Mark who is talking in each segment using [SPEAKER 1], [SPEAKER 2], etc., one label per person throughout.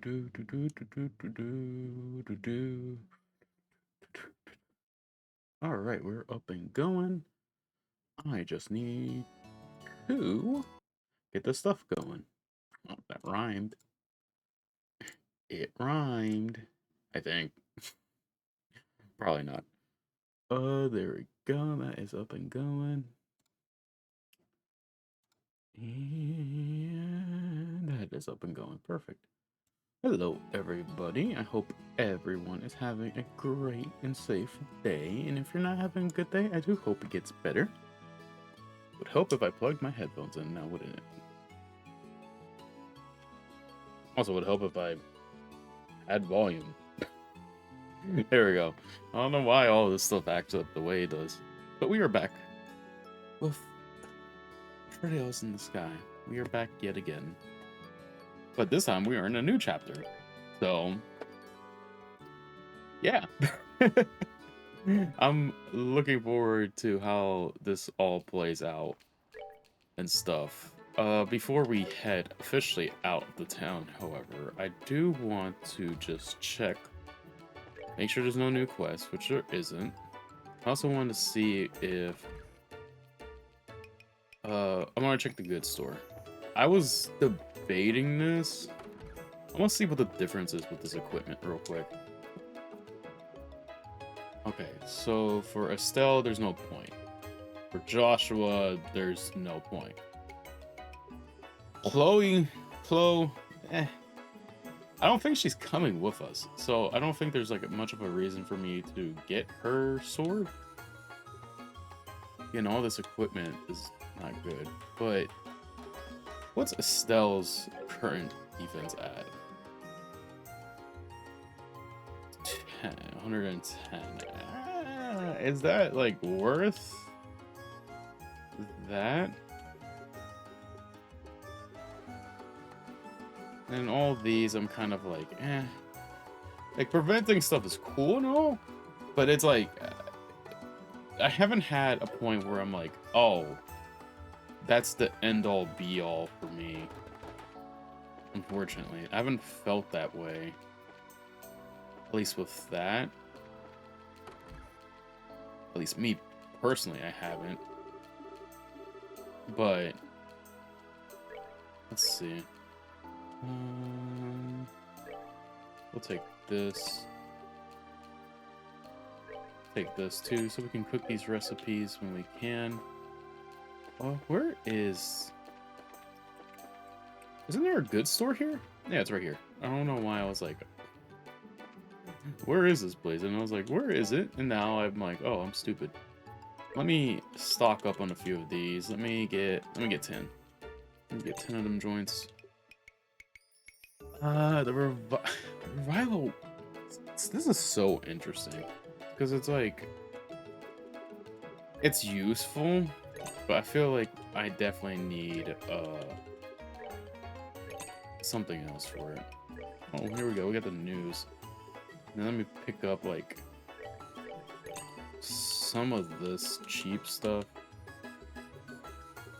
[SPEAKER 1] Do, do, do, do, do, do, do, do, do. All right, we're up and going. I just need to get the stuff going. Oh, that rhymed. It rhymed. I think. Probably not. There we go. That is up and going. And that is up and going. Perfect. Hello, everybody. I hope everyone is having a great and safe day. And if you're not having a good day, I do hope it gets better. Would help if I plugged my headphones in now, wouldn't it? Also, would help if I had volume. There we go. I don't know why all this stuff acts up the way it does. But we are back with Trails in the Sky. We are back yet again. But this time we are in a new chapter. So, yeah. I'm looking forward to how this all plays out and stuff. Before we head officially out of the town, however, I do want to just check, make sure there's no new quests, which there isn't. I also want to see if, I want to check the goods store. I was debating this. I want to see what the difference is with this equipment real quick. Okay, so for Estelle, there's no point. For Joshua, there's no point. Chloe, I don't think she's coming with us, so I don't think there's like much of a reason for me to get her sword. You know, all this equipment is not good, but what's Estelle's current defense at? 110. Is that like worth that? And all these, I'm kind of like, eh. Like, preventing stuff is cool and all, but it's like, I haven't had a point where I'm like, oh, that's the end-all, be-all for me. Unfortunately, I haven't felt that way. At least with that. At least me, personally, I haven't. But, let's see. We'll take this. Take this too, so we can cook these recipes when we can. Where is... Isn't there a goods store here? Yeah, it's right here. I don't know why I was like, where is this place? And I was like, where is it? And now I'm like, oh, I'm stupid. Let me stock up on a few of these. Let me get 10. Let me get 10 of them joints. The revival. This is so interesting because it's like, it's useful, but I feel like I definitely need something else for it. Oh, here we go. We got the news. Now let me pick up like some of this cheap stuff.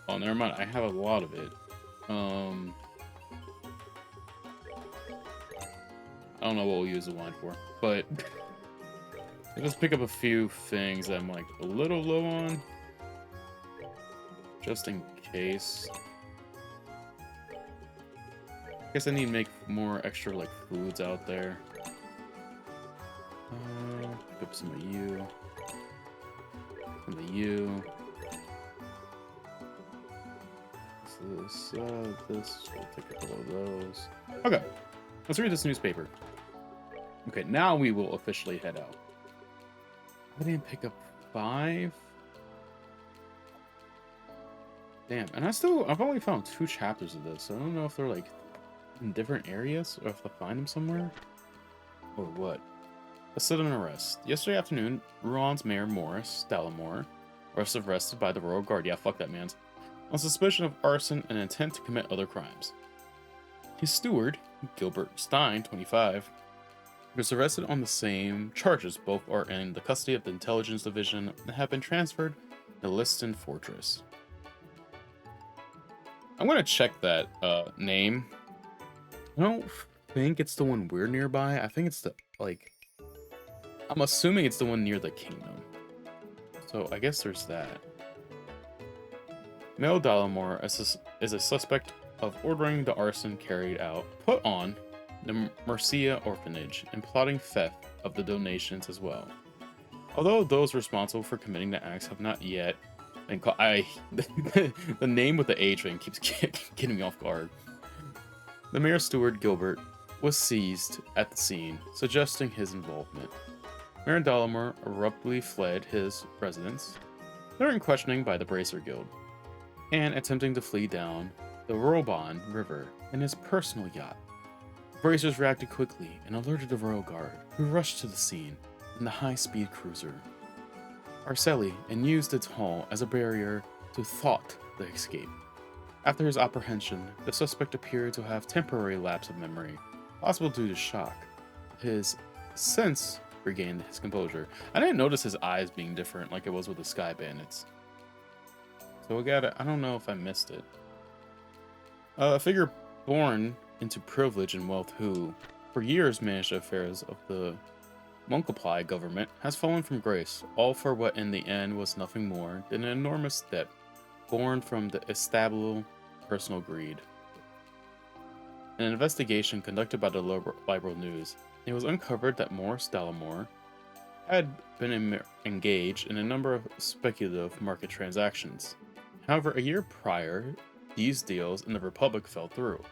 [SPEAKER 1] Oh, never mind. I have a lot of it. I don't know what we'll use the wine for, but I'll just pick up a few things that I'm like a little low on, just in case. I guess I need to make more extra like foods out there. Pick up some of you. Some of you. This, we'll take a couple of those. Okay, let's read this newspaper. Okay, now we will officially head out. I didn't pick up 5. Damn, and I've only found 2 chapters of this, so I don't know if they're like in different areas or if I find them somewhere or what. A sit-in arrest. Yesterday afternoon, Rowan's mayor Morris Dallimore was arrested by the Royal Guard. Yeah, fuck that man. On suspicion of arson and intent to commit other crimes. His steward, Gilbert Stein, 25, was arrested on the same charges. Both are in the custody of the Intelligence Division and have been transferred to Liston Fortress. I'm gonna check that name. I don't think it's the one we're nearby. I think it's the, like, I'm assuming it's the one near the kingdom. So I guess there's that. Mel Dallimore is a suspect of ordering the arson carried out, put on the Mercia orphanage and plotting theft of the donations as well. Although those responsible for committing the acts have not yet been caught, the name with the H thing keeps getting me off guard. The mayor steward Gilbert was seized at the scene, suggesting his involvement. Mayor Dallimore abruptly fled his residence during questioning by the Bracer Guild, and attempting to flee down the Robon River in his personal yacht. The Bracers reacted quickly and alerted the Royal Guard, who rushed to the scene in the high-speed cruiser Arceli and used its hull as a barrier to thwart the escape. After his apprehension, the suspect appeared to have temporary lapse of memory, possible due to shock. His since regained his composure. I didn't notice his eyes being different like it was with the Sky Bandits. So I don't know if I missed it. A figure born into privilege and wealth who, for years, managed the affairs of the Monkaply government, has fallen from grace, all for what in the end was nothing more than an enormous debt born from the established personal greed. In an investigation conducted by the Liberal News, it was uncovered that Morris Dallimore had been engaged in a number of speculative market transactions. However, a year prior, these deals in the Republic fell through,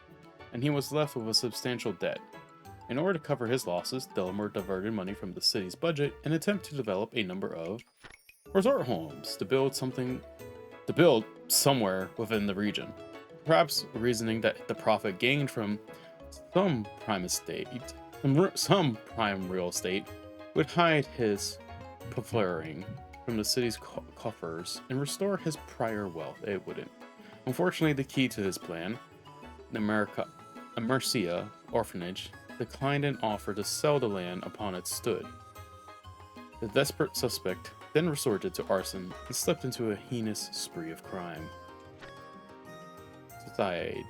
[SPEAKER 1] and he was left with a substantial debt. In order to cover his losses, Dallimore diverted money from the city's budget in an attempt to develop a number of resort homes to build somewhere within the region. Perhaps reasoning that the profit gained from some prime real estate would hide his pilfering from the city's coffers and restore his prior wealth. It wouldn't. Unfortunately, the key to his plan, the Mercia orphanage, declined an offer to sell the land upon it stood. The desperate suspect then resorted to arson and slipped into a heinous spree of crime. Society.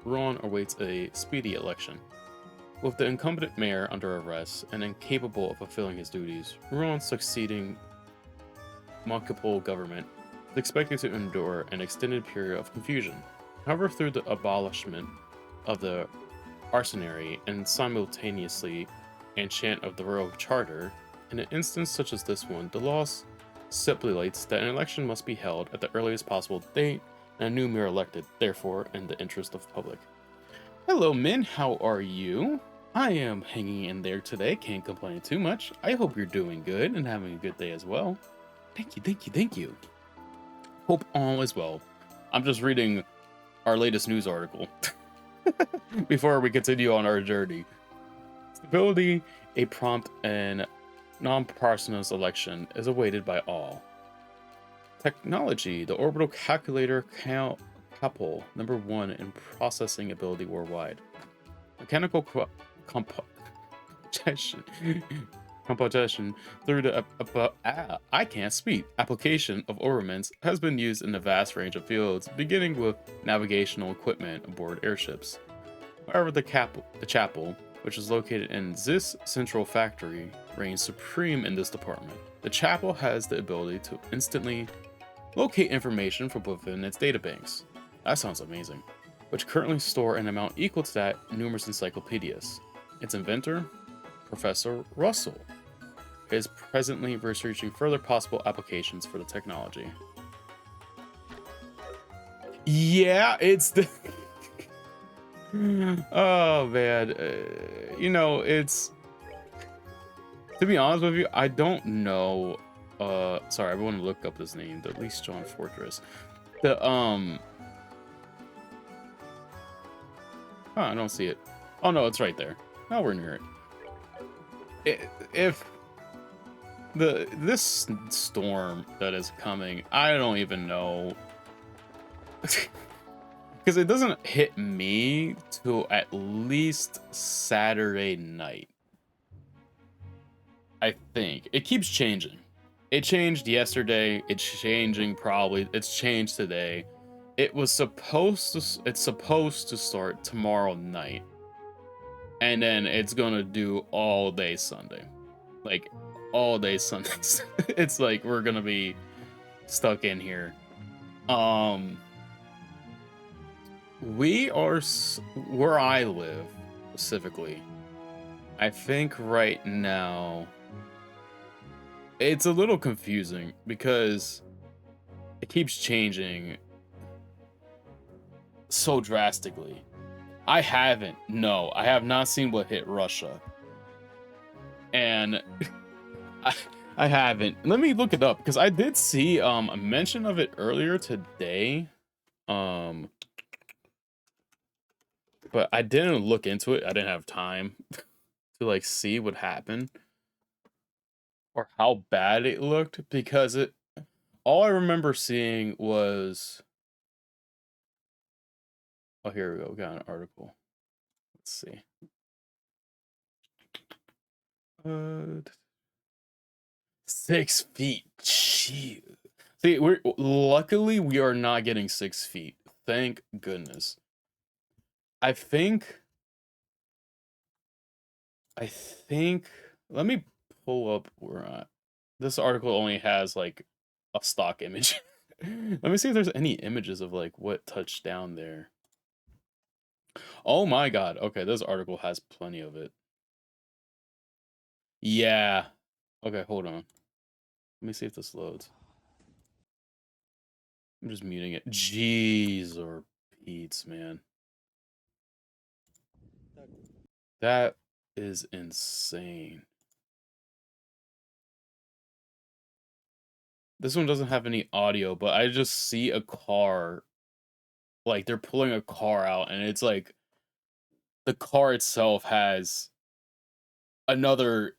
[SPEAKER 1] Rouen awaits a speedy election. With the incumbent mayor under arrest and incapable of fulfilling his duties, Rouen's succeeding municipal government is expected to endure an extended period of confusion. However, through the abolishment of the arsonry and simultaneously enchant of the royal charter, in an instance such as this one, the law stipulates that an election must be held at the earliest possible date and a new mayor elected, therefore, in the interest of the public. Hello, Min. How are you? I am hanging in there today. Can't complain too much. I hope you're doing good and having a good day as well. Thank you, thank you, thank you. Hope all is well. I'm just reading our latest news article before we continue on our journey. Stability, a prompt and non-parsonous election is awaited by all. Technology, the orbital calculator couple #1 in processing ability worldwide. Mechanical computation through the I can't speak application of ornaments has been used in a vast range of fields, beginning with navigational equipment aboard airships. However, the chapel, which is located in Zeiss Central Factory, reigns supreme in this department. The chapel has the ability to instantly locate information from within its databanks. That sounds amazing. Which currently store an amount equal to that numerous encyclopedias. Its inventor, Professor Russell, is presently researching further possible applications for the technology. Yeah, it's the... Oh, man. It's... To be honest with you, I don't know... Sorry, I want to look up this name. The Least John Fortress. Oh, I don't see it. Oh, no, it's right there. Oh, we're near it. If this storm that is coming, I don't even know. Because it doesn't hit me till at least Saturday night. I think. It keeps changing. It changed yesterday. It's changing probably. It's changed today. It's supposed to start tomorrow night. and then it's gonna do all day Sunday, like all day Sundays. It's like we're gonna be stuck in here. We are where I live specifically. I think right now it's a little confusing because it keeps changing so drastically. I have not seen what hit Russia. And I haven't. Let me look it up because I did see a mention of it earlier today. But I didn't look into it. I didn't have time to like see what happened or how bad it looked because all I remember seeing was, oh, here we go. We got an article. Let's see. 6 feet. Gee. See, luckily we are not getting 6 feet. Thank goodness. I think. Let me pull up where this article only has like a stock image. Let me see if there's any images of like what touched down there. Oh my god. Okay, this article has plenty of it. Yeah. Okay, hold on. Let me see if this loads. I'm just muting it. Jeez or Pete's, man. That is insane. This one doesn't have any audio, but I just see a car. Like they're pulling a car out, and it's like the car itself has another,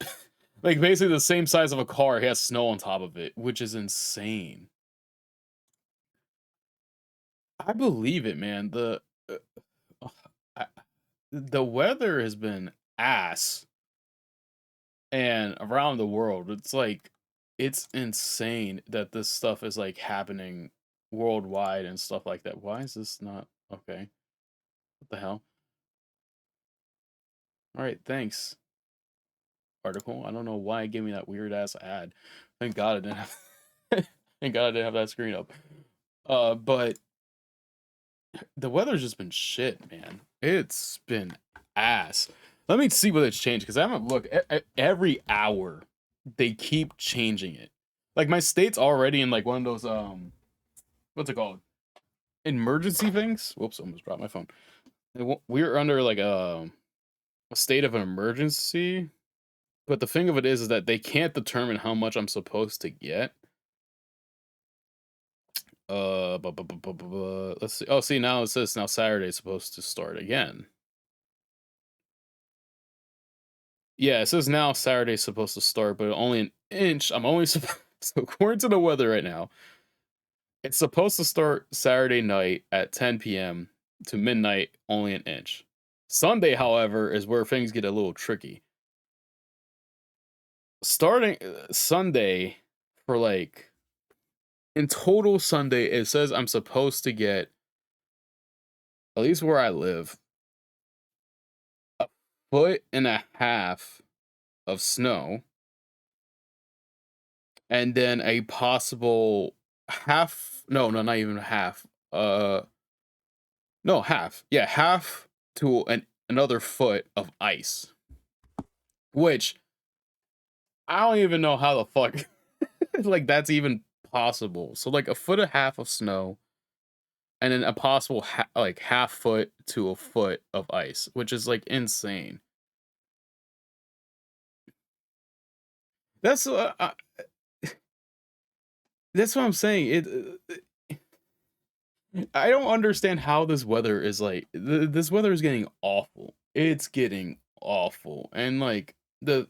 [SPEAKER 1] like basically the same size of a car. It has snow on top of it, which is insane. I believe it, man. The weather has been ass, and around the world, it's insane that this stuff is like happening worldwide and stuff like that. Why is this not okay? What the hell? All right, thanks. Article. I don't know why it gave me that weird ass ad. Thank God I didn't have. Thank God I didn't have that screen up. But the weather's just been shit, man. It's been ass. Let me see what it's changed because I haven't looked. Every hour, they keep changing it. Like my state's already in like one of those what's it called? Emergency things. Whoops, I almost dropped my phone. We're under like a state of an emergency. But the thing of it is that they can't determine how much I'm supposed to get. Let's see. Oh, see, now it says now Saturday's supposed to start again. Yeah, it says now Saturday's supposed to start, but only an inch. I'm only supposed. So according to the weather right now, it's supposed to start Saturday night at 10 p.m. to midnight, only an inch. Sunday, however, is where things get a little tricky. Starting Sunday for like in total Sunday, it says I'm supposed to get, at least where I live, 1.5 feet of snow, and then a possible half. No, not even half. No, half. Yeah, half to another foot of ice. Which I don't even know how the fuck like that's even possible. So like 1.5 feet of snow, and then a possible like half foot to a foot of ice, which is like insane. That's that's what I'm saying. I don't understand how this weather is like. This weather is getting awful. It's getting awful, and like the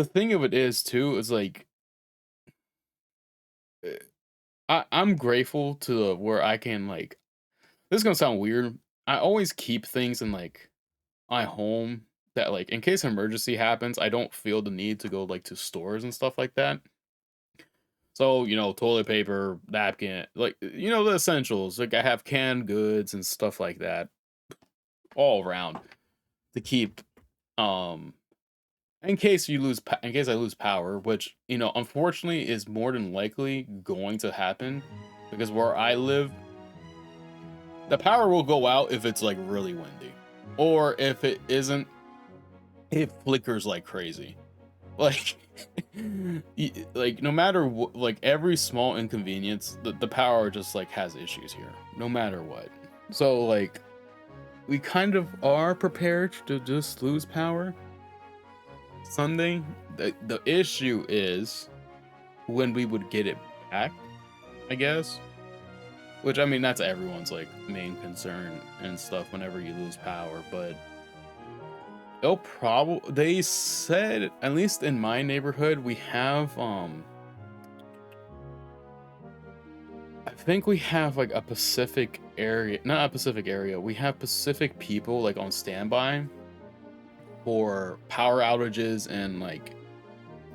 [SPEAKER 1] thing of it is too is like I'm grateful to where I can like. This is gonna sound weird. I always keep things in like my home that like in case an emergency happens, I don't feel the need to go like to stores and stuff like that. So, toilet paper, napkin, like, the essentials. Like, I have canned goods and stuff like that all around. to keep in case I lose power, which, you know, unfortunately is more than likely going to happen because where I live, the power will go out if it's like really windy, or if it isn't, it flickers like crazy. Like, like no matter what, like every small inconvenience, the power just like has issues here, no matter what. So like, we kind of are prepared to just lose power Sunday. The issue is when we would get it back, I guess. Which, I mean, that's everyone's like main concern and stuff whenever you lose power, but they'll probably, they said, at least in my neighborhood, we have I think we have like a Pacific area, not a Pacific area, we have Pacific people like on standby for power outages and like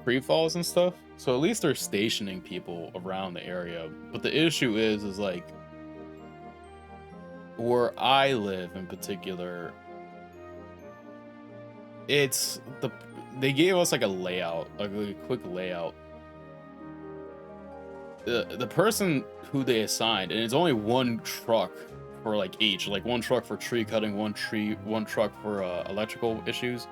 [SPEAKER 1] free falls and stuff. So at least they're stationing people around the area. But the issue is like where I live in particular, it's they gave us like a layout, like a quick layout. The person who they assigned, and it's only one truck for like each, like one truck for tree cutting, one truck for electrical issues.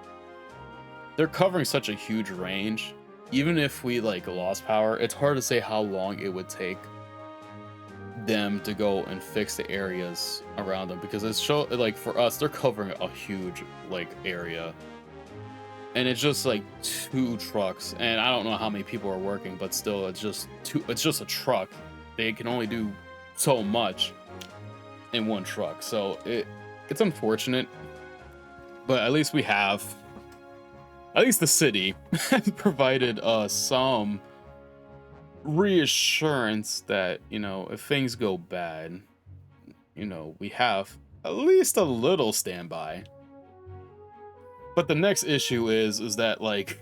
[SPEAKER 1] They're covering such a huge range. Even if we like lost power, it's hard to say how long it would take them to go and fix the areas around them, because it's like for us, they're covering a huge like area, and it's just like 2 trucks, and I don't know how many people are working, but still, it's just a truck. They can only do so much in one truck, so it's unfortunate, but at least the city has provided some reassurance that, you know, if things go bad, you know, we have at least a little standby. But the next issue is that, like,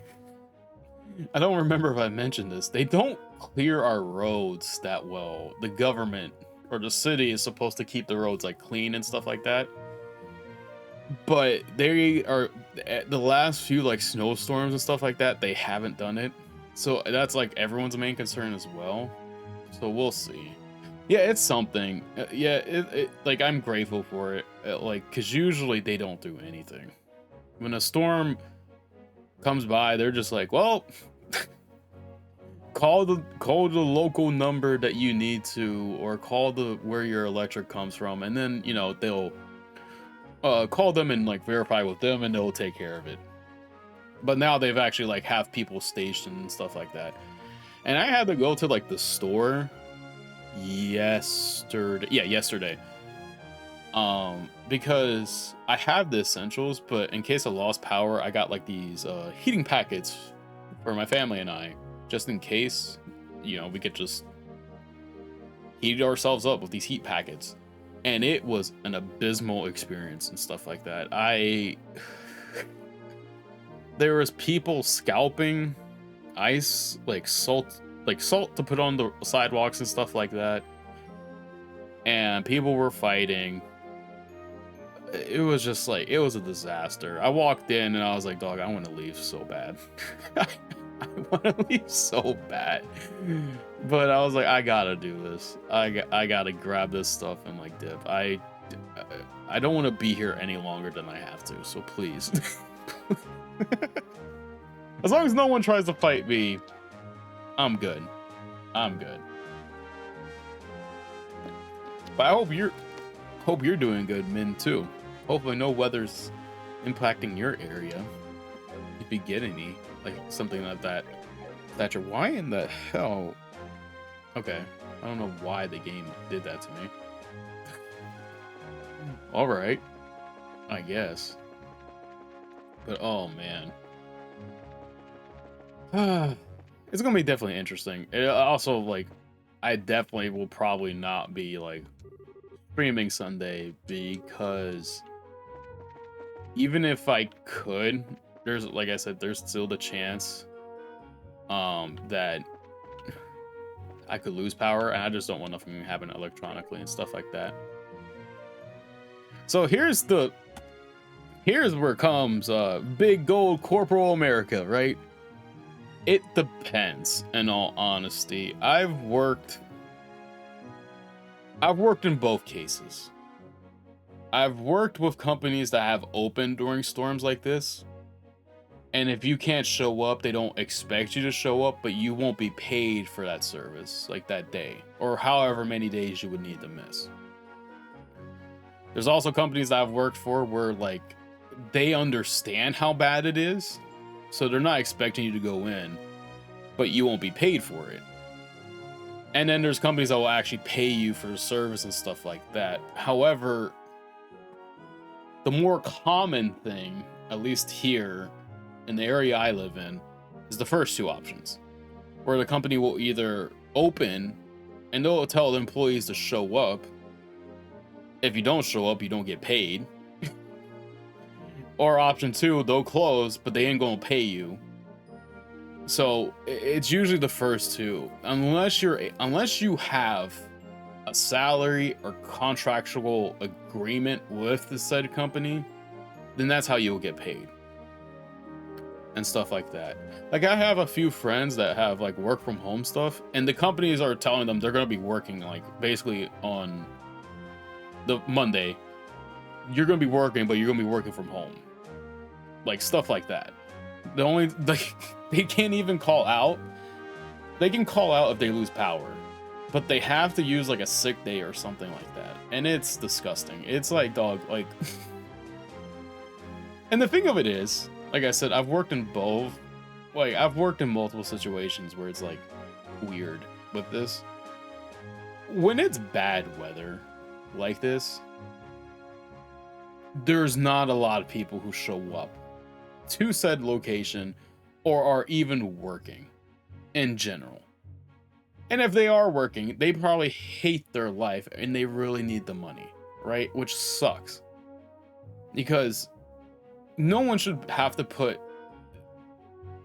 [SPEAKER 1] I don't remember if I mentioned this, they don't clear our roads that well. The government or the city is supposed to keep the roads like clean and stuff like that, but they are, the last few like snowstorms and stuff like that, they haven't done it. So that's like everyone's main concern as well. So we'll see. Yeah, it's something. Yeah, like I'm grateful for it. Like, cause usually they don't do anything. When a storm comes by, they're just like, well, call the local number that you need to, or call the where your electric comes from, and then, you know, they'll call them and like verify with them, and they'll take care of it. But now they've actually like have people stationed and stuff like that. And I had to go to like the store yesterday. Yeah, yesterday. Because I have the essentials, but in case I lost power, I got like these heating packets for my family and I, just in case, you know, we could just heat ourselves up with these heat packets. And it was an abysmal experience and stuff like that. There was people scalping ice, like salt to put on the sidewalks and stuff like that. And people were fighting. It was just like, it was a disaster. I walked in and I was like, dog, I want to leave so bad. I want to leave so bad. But I was like, I gotta do this. I gotta grab this stuff and like dip. I don't want to be here any longer than I have to, so please. As long as no one tries to fight me, I'm good. I'm good. But I hope you're doing good, Min, too. Hopefully no weather's impacting your area. If you get any, like something like that. Thatcher, why in the hell? Okay, I don't know why the game did that to me. All right, I guess. But oh man, it's gonna be definitely interesting. It also, like, I definitely will probably not be like streaming Sunday, because even if I could, there's, like I said, there's still the chance that I could lose power, and I just don't want nothing happen electronically and stuff like that. So here's the here's where comes big gold corporal America, right? It depends, in all honesty. I've worked in both cases. I've worked with companies that have opened during storms like this. And if you can't show up, they don't expect you to show up, but you won't be paid for that service, like that day, or however many days you would need to miss. There's also companies that I've worked for where, like, they understand how bad it is, so they're not expecting you to go in, but you won't be paid for it. And then there's companies that will actually pay you for the service and stuff like that. However, the more common thing, at least here in the area I live in, is the first two options, where the company will either open and they'll tell the employees to show up. If you don't show up, you don't get paid. Or option two, they'll close, but they ain't gonna pay you. So it's usually the first two, unless you have a salary or contractual agreement with the said company, then that's how you'll get paid and stuff like that. Like, I have a few friends that have like work from home stuff, and the companies are telling them they're gonna be working like basically on the Monday. You're gonna be working, but you're gonna be working from home, like stuff like that. The only they can't even call out. They can call out if they lose power, but they have to use like a sick day or something like that, and it's disgusting. It's like, dog, like. And the thing of it is, like I said, I've worked in both. Like, I've worked in multiple situations where it's like weird with this. When it's bad weather like this, there's not a lot of people who show up to said location or are even working in general. And if they are working, they probably hate their life and they really need the money, right? Which sucks. Because no one should have to put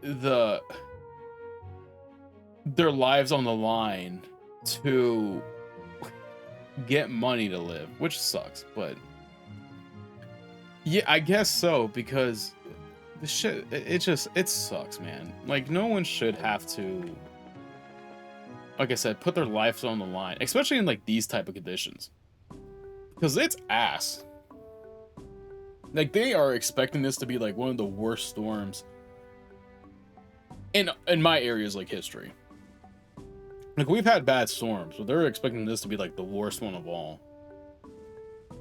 [SPEAKER 1] their lives on the line to get money to live, which sucks. But yeah, I guess so, because the shit, it sucks, man. Like, no one should have to, like I said, put their lives on the line, especially in like these type of conditions, because it's ass. Like, they are expecting this to be like one of the worst storms in my area's like history. Like, we've had bad storms, but they're expecting this to be like the worst one of all.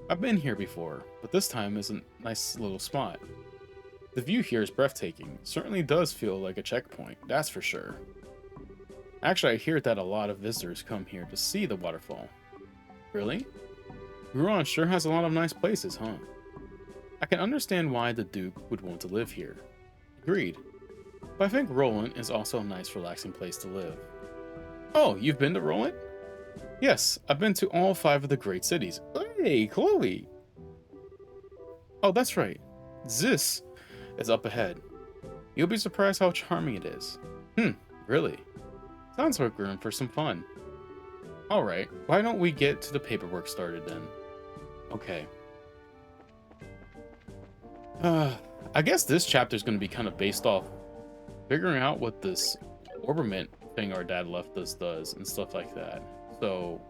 [SPEAKER 1] I've been here before, but this time is a nice little spot. The view here is breathtaking. It certainly does feel like a checkpoint, that's for sure. Actually, I hear that a lot of visitors come here to see the waterfall. Really? Ruan sure has a lot of nice places, huh? I can understand why the Duke would want to live here. Agreed. But I think Roland is also a nice, relaxing place to live. Oh, you've been to Roland? Yes, I've been to all 5 of the great cities. Hey, Chloe! Oh, that's right. Zeiss is up ahead. You'll be surprised how charming it is. Really? Sounds like room for some fun. Alright, why don't we get to the paperwork started then? Okay. I guess this chapter is going to be kind of based off figuring out what this orbiment thing our dad left us does and stuff like that. So,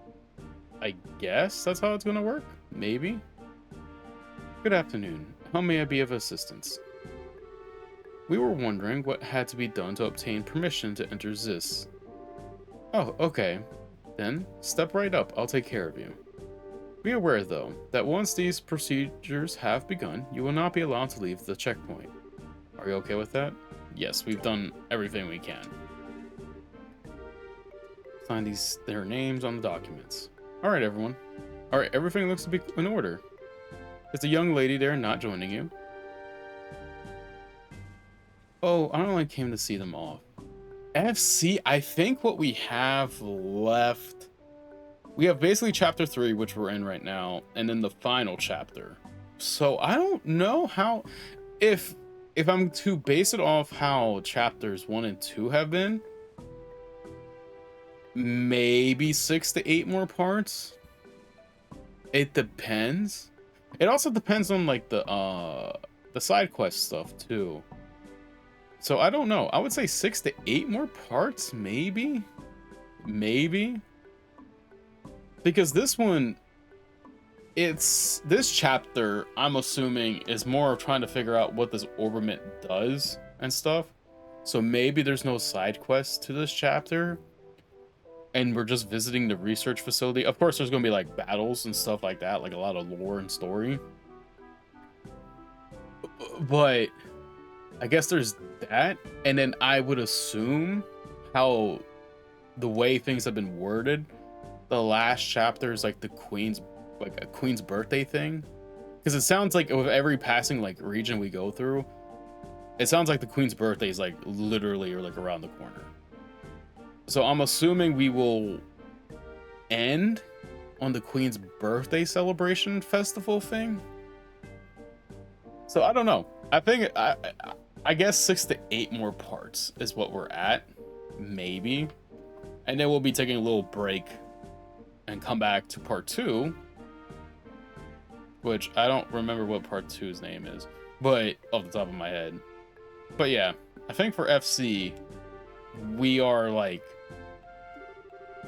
[SPEAKER 1] I guess that's how it's going to work? Maybe? Good afternoon. How may I be of assistance? We were wondering what had to be done to obtain permission to enter Zeiss. Oh, okay. Then, step right up. I'll take care of you. Be aware, though, that once these procedures have begun, you will not be allowed to leave the checkpoint. Are you okay with that? Yes, we've done everything we can. Sign their names on the documents. Alright, everyone. Alright, everything looks to be in order. Is the young lady there not joining you? Oh, I only came to see them off. FC, I think what we have left... We have basically chapter 3, which we're in right now, and then the final chapter. So I don't know how... If I'm to base it off how chapters 1 and 2 have been, maybe 6 to 8 more parts. It depends. It also depends on like the the side quest stuff too. So I don't know. I would say 6 to 8 more parts, maybe. Maybe. Because this one, this chapter, I'm assuming, is more of trying to figure out what this orbiment does and stuff. So maybe there's no side quest to this chapter, and we're just visiting the research facility. Of course, there's gonna be like battles and stuff like that, like a lot of lore and story. But I guess there's that, and then I would assume how the way things have been worded, the last chapter is like the queen's, like a queen's birthday thing, because it sounds like with every passing like region we go through, it sounds like the queen's birthday is like literally or like around the corner. So I'm assuming we will end on the queen's birthday celebration festival thing. So I don't know. I think I guess 6 to 8 more parts is what we're at, maybe, and then we'll be taking a little break and come back to part 2, which I don't remember what part 2's name is, but off the top of my head. But yeah, I think for FC, we are like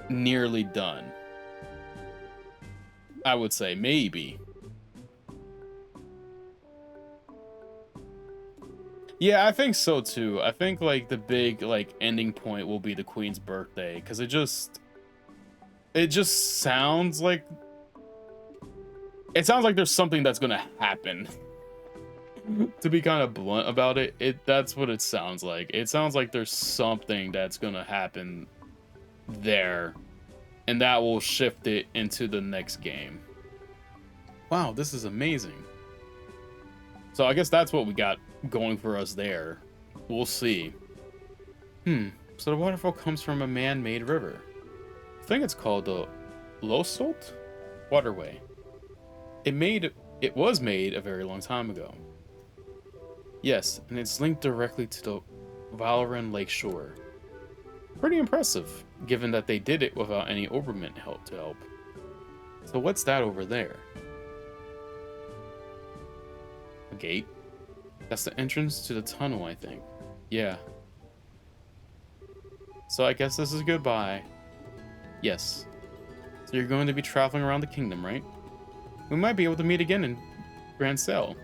[SPEAKER 1] nearly done. I would say maybe. Yeah, I think so too. I think like the big like ending point will be the queen's birthday, because it just sounds like there's something that's gonna happen. To be kind of blunt about it, that's what it sounds like. It sounds like there's something that's gonna happen there, and that will shift it into the next game. Wow, this is amazing. So I guess that's what we got going for us there. We'll see. So the waterfall comes from a man-made river. I think it's called the Losolt Waterway. It was made a very long time ago. Yes, and it's linked directly to the Valorant Lake shore. Pretty impressive, given that they did it without any orbiment help to help. So what's that over there? A gate? That's the entrance to the tunnel, I think. Yeah. So I guess this is goodbye. Yes. So you're going to be traveling around the kingdom, right? We might be able to meet again in Grand Cell.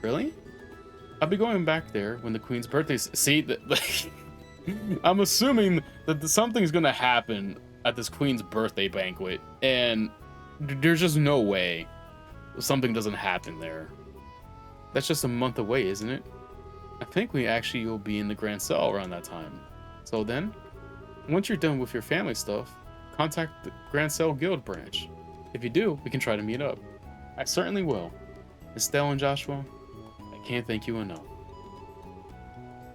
[SPEAKER 1] Really? I'll be going back there when the queen's birthday's... See, I'm assuming that something's gonna happen at this queen's birthday banquet, and there's just no way something doesn't happen there. That's just a month away, isn't it? I think we actually will be in the Grand Cell around that time. So then, once you're done with your family stuff, contact the Grand Cell Guild branch. If you do, we can try to meet up. I certainly will. Estelle and Joshua, I can't thank you enough.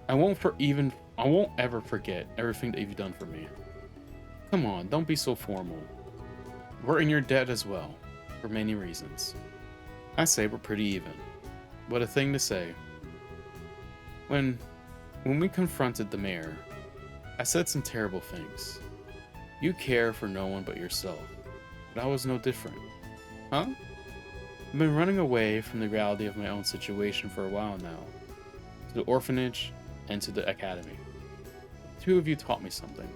[SPEAKER 1] I won't ever forget everything that you've done for me. Come on, don't be so formal. We're in your debt as well, for many reasons. I say we're pretty even. What a thing to say. When we confronted the mayor, I said some terrible things. You care for no one but yourself, but I was no different. Huh? I've been running away from the reality of my own situation for a while now. To the orphanage and to the academy. The two of you taught me something.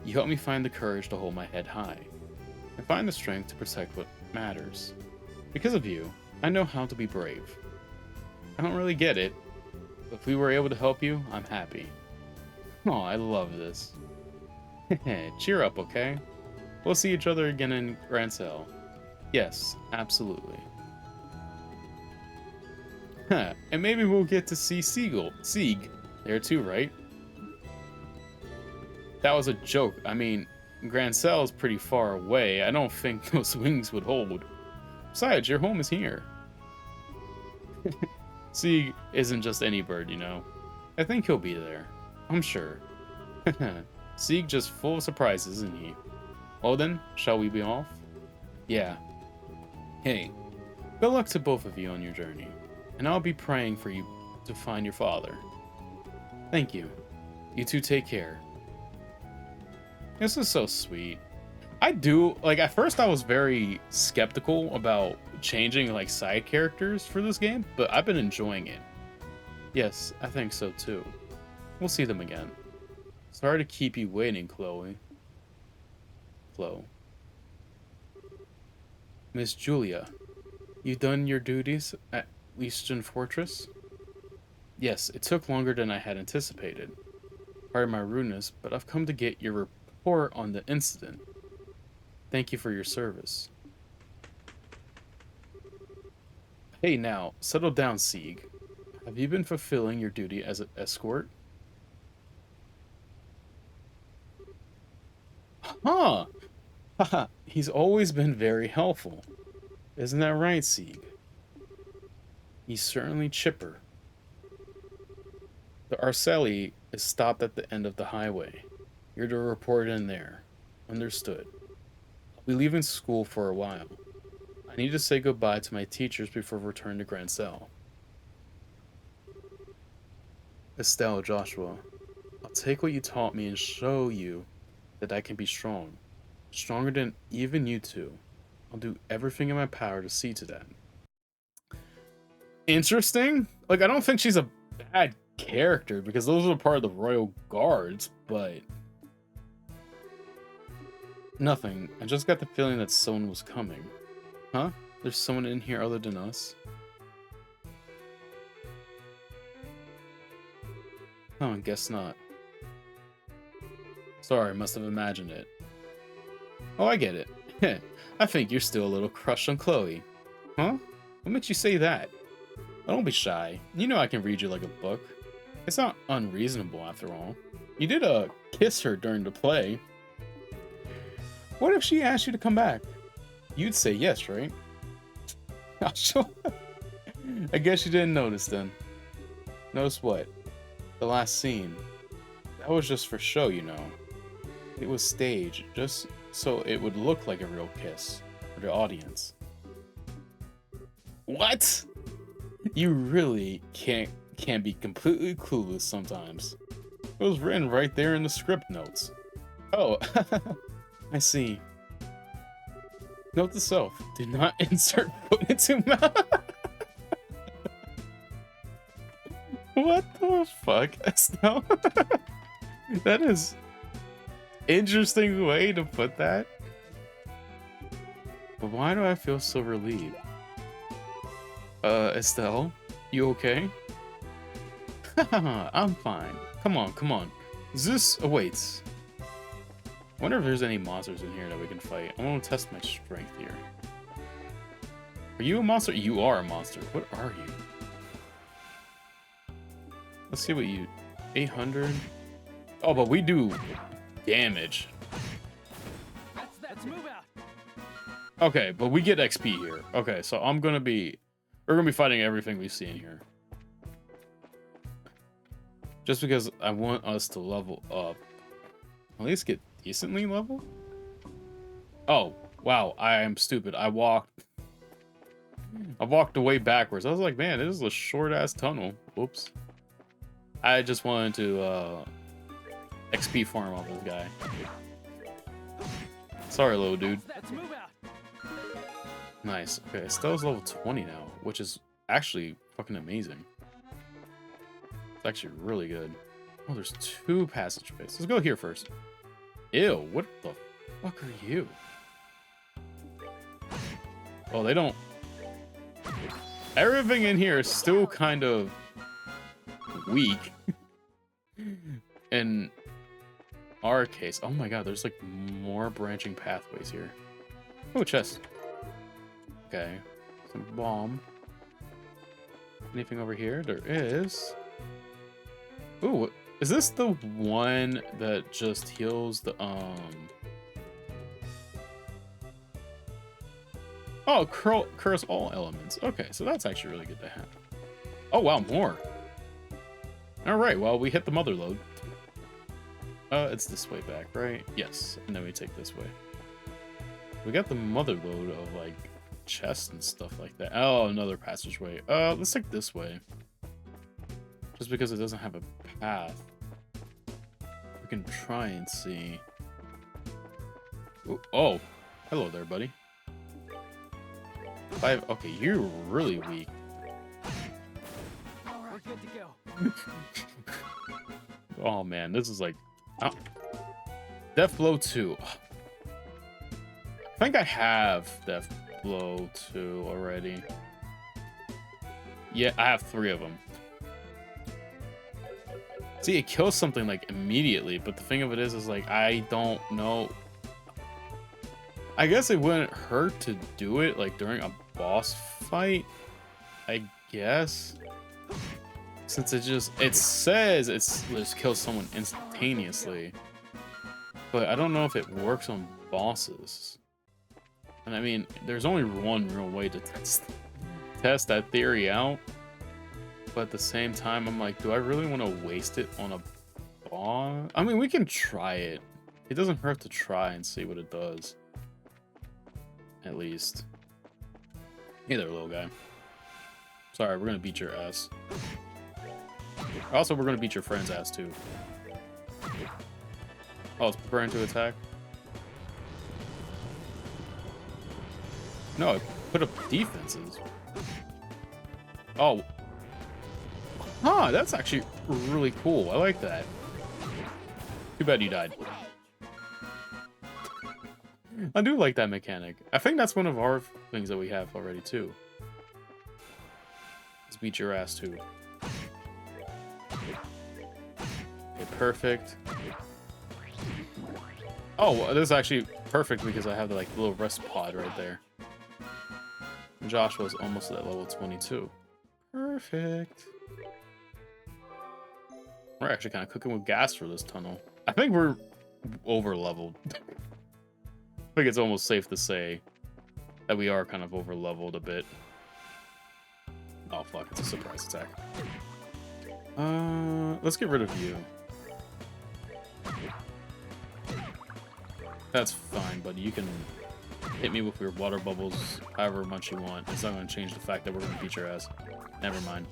[SPEAKER 1] You helped me find the courage to hold my head high, and find the strength to protect what matters. Because of you, I know how to be brave. I don't really get it, but if we were able to help you, I'm happy. Oh, I love this. Cheer up, okay? We'll see each other again in Grand Cell. Yes, absolutely. Huh, and maybe we'll get to see Sieg there too, right? That was a joke. I mean, Grand Cell is pretty far away. I don't think those wings would hold. Besides, your home is here. Sieg isn't just any bird, you know. I think he'll be there. I'm sure. Sieg just full of surprises, isn't he? Well then, shall we be off? Yeah. Hey, good luck to both of you on your journey. And I'll be praying for you to find your father. Thank you. You two take care. This is so sweet. I do, like, at first I was very skeptical about changing, like, side characters for this game, but I've been enjoying it. Yes, I think so too. We'll see them again. Sorry to keep you waiting, Chloe. Chloe. Miss Julia, you done your duties at Leiston Fortress? Yes, it took longer than I had anticipated. Pardon my rudeness, but I've come to get your report on the incident. Thank you for your service. Hey now, settle down, Sieg. Have you been fulfilling your duty as an escort? Huh! Haha, he's always been very helpful. Isn't that right, Sieg? He's certainly chipper. The Arceli is stopped at the end of the highway. You're to report in there. Understood. I'll be leaving school for a while. I need to say goodbye to my teachers before returning to Grand Cell. Estelle, Joshua, I'll take what you taught me and show you that I can be strong. Stronger than even you two. I'll do everything in my power to see to that. Interesting. Like, I don't think she's a bad character because those are part of the Royal Guards, but nothing. I just got the feeling that someone was coming. Huh? There's someone in here other than us? Oh, I guess not. Sorry, I must have imagined it. Oh, I get it. I think you're still a little crushed on Chloe. Huh? What makes you say that? Oh, don't be shy. You know I can read you like a book. It's not unreasonable after all. You did kiss her during the play. What if she asked you to come back? You'd say yes, right? I guess you didn't notice then. Notice what? The last scene. That was just for show, you know. It was staged, just so it would look like a real kiss for the audience. What? You really can't be completely clueless sometimes. It was written right there in the script notes. Oh, I see. Note to self, do not insert foot into mouth. What the fuck, Estelle? That is interesting way to put that. But why do I feel so relieved? Estelle, you okay? I'm fine. Come on. Zeus awaits. Wonder if there's any monsters in here that we can fight. I want to test my strength here. Are you a monster? You are a monster. What are you? Let's see what you... 800? Oh, but we do damage. Let's move out. Okay, but we get XP here. Okay, so we're gonna be fighting everything we see in here. Just because I want us to level up. At least get decently level? Oh, wow, I am stupid. I walked the way backwards. I was like, man, this is a short-ass tunnel. Oops. I just wanted to XP farm off this guy. Sorry, little dude. Nice. Okay, Estelle's level 20 now, which is actually fucking amazing. It's actually really good. Oh, there's 2 passageways. Let's go here first. Ew, what the fuck are you? Oh, they don't... Everything in here is still kind of weak. In our case... Oh my god, there's like more branching pathways here. Oh, chest. Okay. Some bomb. Anything over here? There is. Ooh, is this the one that just heals the, Oh, curse all elements. Okay, so that's actually really good to have. Oh, wow, more. Alright, well, we hit the mother lode. It's this way back, right? Yes, and then we take this way. We got the mother lode of, like, chests and stuff like that. Oh, another passageway. Let's take this way. Just because it doesn't have a path. We can try and see. Ooh, oh, hello there, buddy. 5. Okay, you're really weak.
[SPEAKER 2] All right, good to go.
[SPEAKER 1] Oh man, this is like Death Blow 2. I think I have Death Blow 2 already. Yeah, I have 3 of them. See, it kills something like immediately, but the thing of it is like I don't know. I guess it wouldn't hurt to do it like during a boss fight, I guess. Since it says it just kills someone instantaneously. But I don't know if it works on bosses. And I mean, there's only one real way to test that theory out. But at the same time, I'm like, do I really want to waste it on a boss? I mean, we can try it. It doesn't hurt to try and see what it does. At least. Hey there, little guy. Sorry, we're gonna beat your ass. Also, we're gonna beat your friend's ass, too. Oh, it's preparing to attack? No, I put up defenses. Oh. Huh, that's actually really cool. I like that. Too bad you died. I do like that mechanic. I think that's one of our things that we have already, too. Let's beat your ass, too. Okay, perfect. Oh, well, this is actually perfect because I have the like little rest pod right there. And Joshua's almost at level 22. Perfect. We're actually kind of cooking with gas for this tunnel. I think we're over leveled. I think it's almost safe to say that we are kind of over leveled a bit. Oh fuck, it's a surprise attack. Let's get rid of you. That's fine, buddy. You can hit me with your water bubbles however much you want. It's not going to change the fact that we're going to beat your ass. Never mind.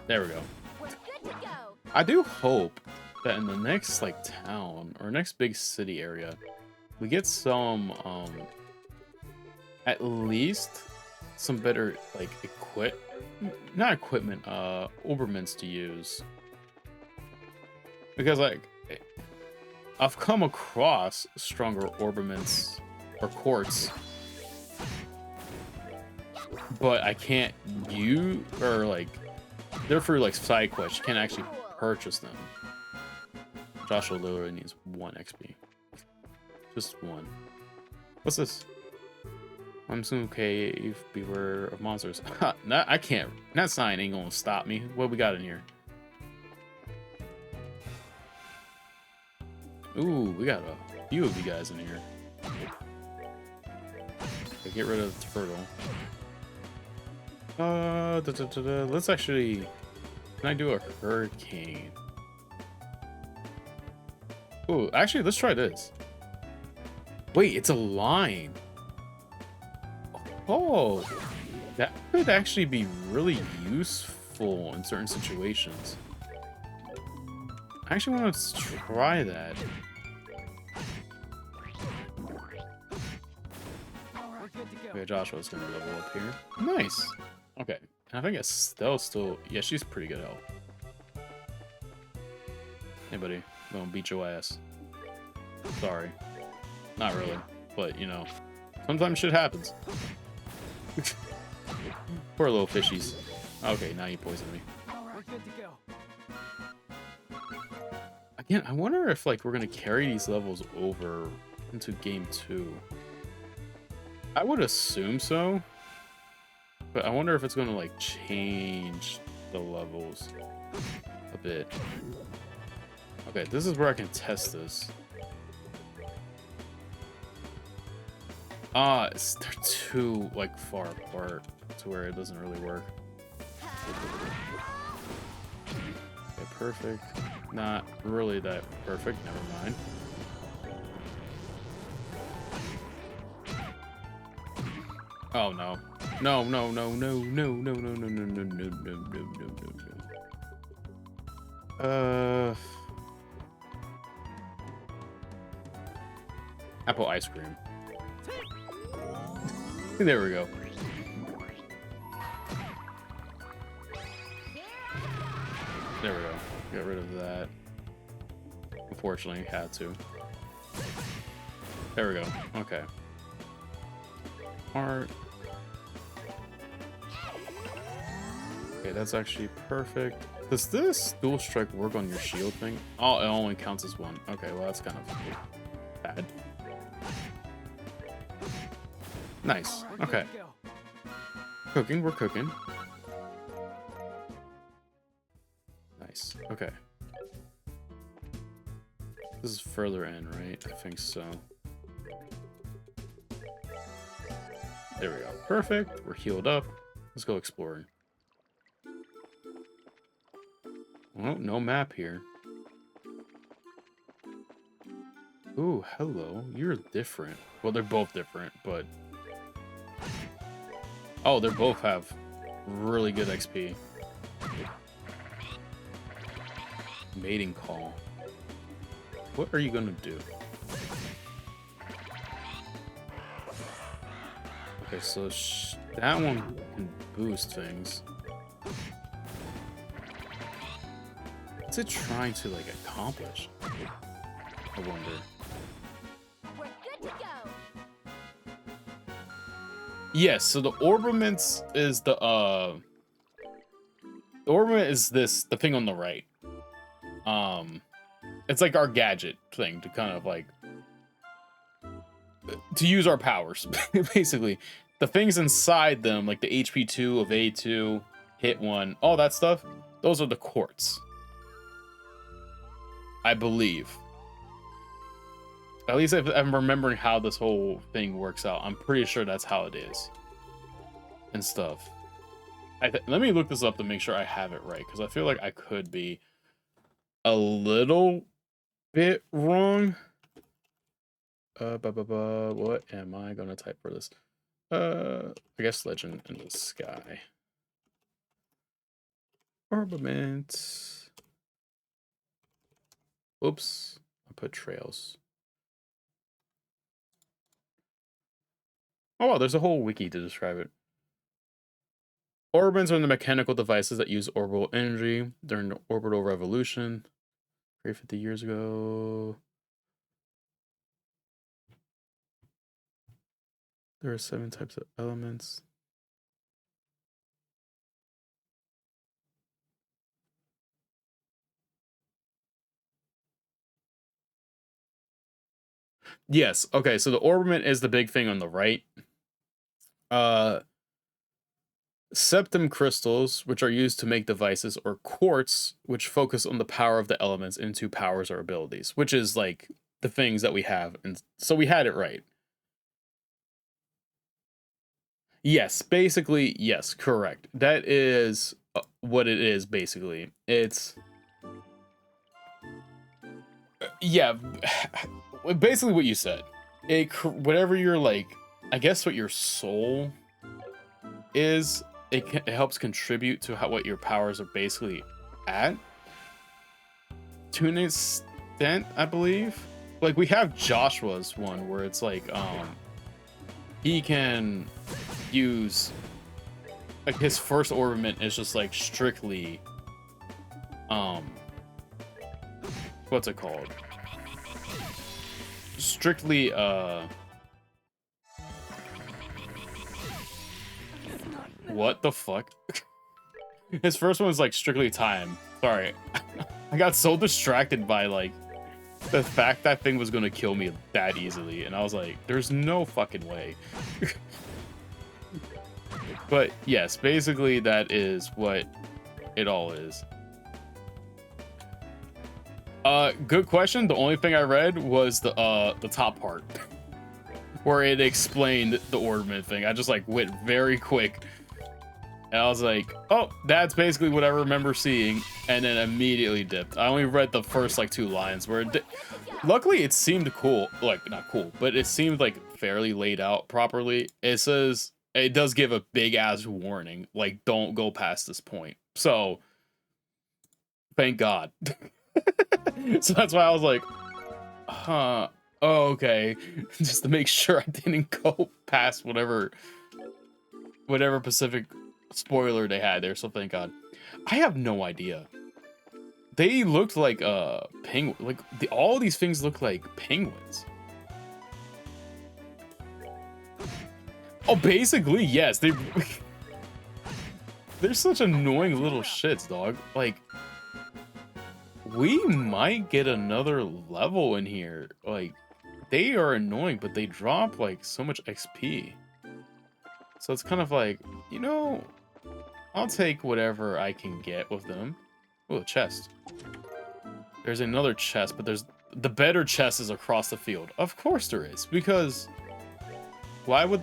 [SPEAKER 1] There we go.
[SPEAKER 2] We're good to go.
[SPEAKER 1] I do hope that in the next, like, town or next big city area, we get some, at least some better, like, not equipment, Obermans to use. Because, like, I've come across stronger Obermans or quartz, but I can't use, or like, they're for like side quests. You can't actually purchase them. Joshua literally needs 1 XP. Just 1. What's this? I'm soon okay if beware of monsters. No, I can't. That sign ain't gonna stop me. What we got in here? Ooh, we got a few of you guys in here. Okay, get rid of the turtle. Let's actually... Can I do a hurricane? Ooh, actually, let's try this. Wait, it's a line. Oh, that could actually be really useful in certain situations. I actually want to try that. Okay, Joshua's gonna level up here. Nice. Okay, and I think Estelle's still... Yeah, she's pretty good health. Hey, buddy. I'm gonna beat your ass. Sorry. Not really, but, you know, sometimes shit happens. Poor little fishies. Okay, now you poisoned me.
[SPEAKER 2] We're good to go.
[SPEAKER 1] Again, I wonder if, like, we're gonna carry these levels over into game 2. I would assume so, but I wonder if it's gonna, like, change the levels a bit. Okay, this is where I can test this. They're too, like, far apart to where it doesn't really work. Okay, perfect. Not really that perfect, never mind. Oh no. No, no, no, no, no, no, no, no, no, no, no, no, no, no, no. Apple ice cream. There we go. There we go. Get rid of that. Unfortunately, had to. There we go. Okay. Heart. Okay, that's actually perfect. Does this dual strike work on your shield thing? Oh, it only counts as one. Okay, well, that's kind of bad. Nice. Okay. Cooking, we're cooking. Nice. Okay. This is further in, right? I think so. There we go. Perfect. We're healed up. Let's go exploring. Oh, no map here. Ooh, hello. You're different. Well, they're both different, but... Oh, they both have really good XP. Mating call. What are you gonna do? Okay, so that one can boost things. What's it trying to, like, accomplish? I wonder.
[SPEAKER 2] We're good to go.
[SPEAKER 1] Yes, so the orbaments is the orbament is the thing on the right. It's like our gadget thing to kind of like to use our powers, basically. The things inside them, like the HP2 of A2, hit 1, all that stuff, those are the quartz. I believe. At least if I'm remembering how this whole thing works out. I'm pretty sure that's how it is. And stuff. Let me look this up to make sure I have it right, because I feel like I could be a little bit wrong. What am I gonna type for this? I guess Legend in the Sky. Armament. Oops, I put trails. Oh wow, there's a whole wiki to describe it. Orbits are the mechanical devices that use orbital energy during the orbital revolution. 50 years ago. There are 7 types of elements. Yes. Okay. So the orbament is the big thing on the right. Septum crystals, which are used to make devices, or quartz, which focus on the power of the elements into powers or abilities, which is like the things that we have. And so we had it right. Yes. Basically, yes. Correct. That is what it is. Basically, it's yeah. Basically what you said. Whatever you're like, I guess what your soul is, it helps contribute to what your powers are basically at. To an extent, I believe. Like we have Joshua's one where it's like he can use like his first orbament is just like strictly what's it called? Strictly what the fuck? His first one was like strictly time. Sorry. I got so distracted by like the fact that thing was gonna kill me that easily, and I was like, there's no fucking way. But yes, basically that is what it all is. Good question. The only thing I read was the top part where it explained the ornament thing. I just like went very quick, and I was like, oh, that's basically what I remember seeing, and then immediately dipped. I only read the first like 2 lines where luckily it seemed cool, like not cool, but it seemed like fairly laid out properly. It says it does give a big ass warning, like don't go past this point. So thank God. So that's why I was like, huh. Oh, okay. Just to make sure I didn't go past whatever Pacific spoiler they had there, so thank God. I have no idea. They looked like penguin, like all these things look like penguins. Oh, basically, yes. They're such annoying little shits, dog. Like, we might get another level in here. Like, they are annoying, but they drop like so much XP. So it's kind of like, you know, I'll take whatever I can get with them. Oh, a chest. There's another chest, but there's the better chest is across the field. Of course there is, because why would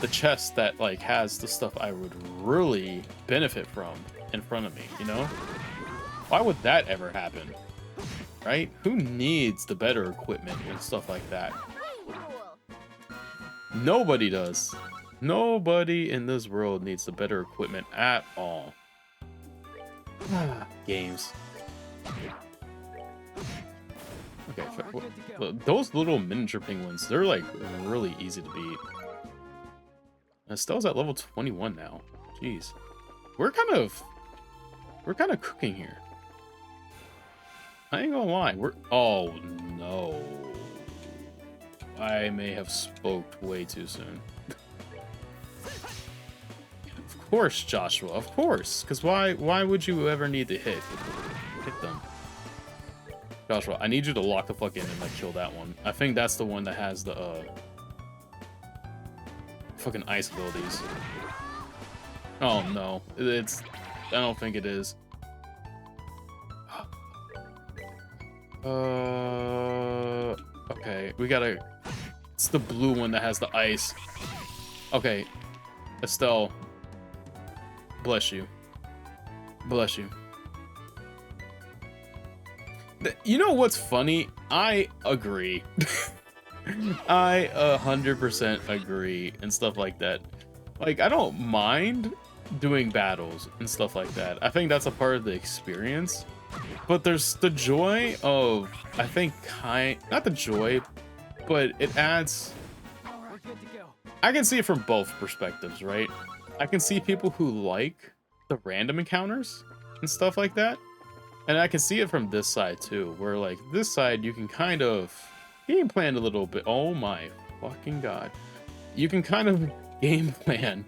[SPEAKER 1] the chest that like has the stuff I would really benefit from in front of me, you know? Why would that ever happen? Right? Who needs the better equipment and stuff like that? Nobody does. Nobody in this world needs the better equipment at all. Games. Okay, those little miniature penguins, they're like really easy to beat. Estelle's at level 21 now. Jeez. We're kind of cooking here. I ain't gonna lie. Oh no. I may have spoke way too soon. Of course, Joshua, of course. Because why would you ever need to hit them? Joshua, I need you to lock the fuck in and like kill that one. I think that's the one that has the fucking ice abilities. Oh no, I don't think it is. Okay, it's the blue one that has the ice. Okay, Estelle, bless you. Bless you. You know what's funny? I agree. I 100% agree and stuff like that. Like, I don't mind doing battles and stuff like that. I think that's a part of the experience. But there's the joy of, I think, not the joy, but it adds. I can see it from both perspectives, right? I can see people who like the random encounters and stuff like that. And I can see it from this side too, where like this side you can kind of game plan a little bit. Oh my fucking god. You can kind of game plan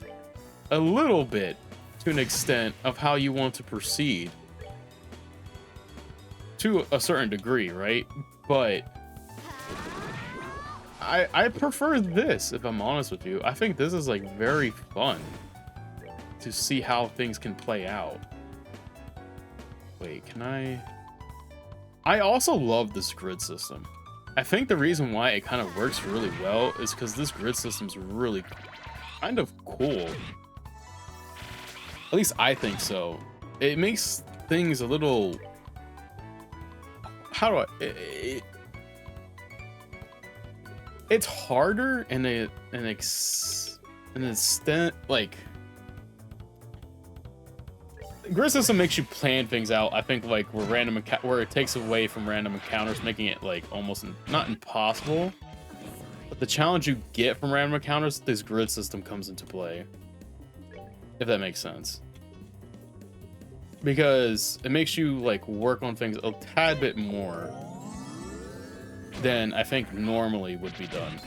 [SPEAKER 1] a little bit to an extent of how you want to proceed to a certain degree, right? But I prefer this, if I'm honest with you. I think this is like very fun to see how things can play out. Wait, can I also love this grid system. I think the reason why it kind of works really well is because this grid system's really kind of cool. At least I think so. It makes things a little... How do I... It's harder in an extent, like... Grid system makes you plan things out. I think like where it takes away from random encounters, making it like almost not impossible, but the challenge you get from random encounters, this grid system comes into play. If that makes sense, because it makes you like work on things a tad bit more than I think normally would be done.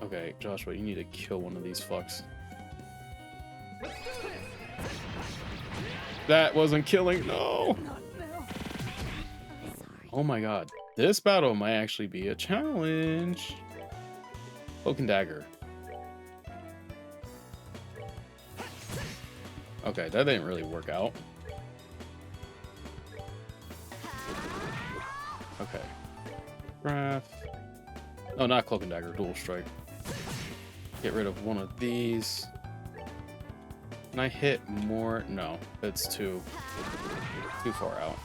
[SPEAKER 1] Okay, Joshua, you need to kill one of these fucks. That wasn't killing. No. Oh my god. This battle might actually be a challenge. Cloak and dagger. Okay, that didn't really work out. Okay. Craft. Oh, not cloak and dagger. Dual strike. Get rid of one of these. Can I hit more? No, it's too far out.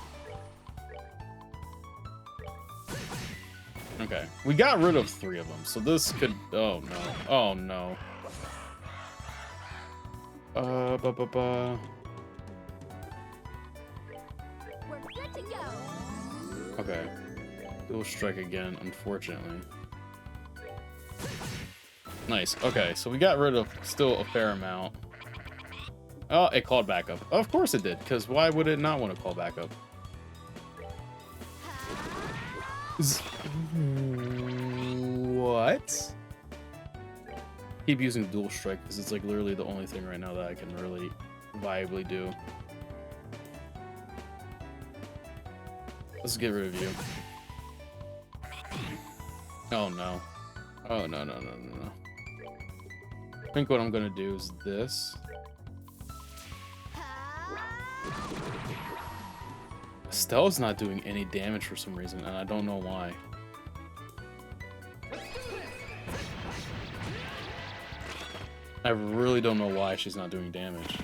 [SPEAKER 1] Okay, we got rid of 3 of them, so this could... Oh no, oh no.
[SPEAKER 2] We're good to go.
[SPEAKER 1] Okay. Dual strike again, unfortunately. Nice. Okay, so we got rid of still a fair amount. Oh, it called back up. Of course it did, because why would it not want to call back up? What? Keep using dual strike because it's like literally the only thing right now that I can really viably do. Let's get rid of you. Oh no. Oh no, no, no, no, no. I think what I'm gonna do is this. Estelle's not doing any damage for some reason, and I don't know why. I really don't know why she's not doing damage.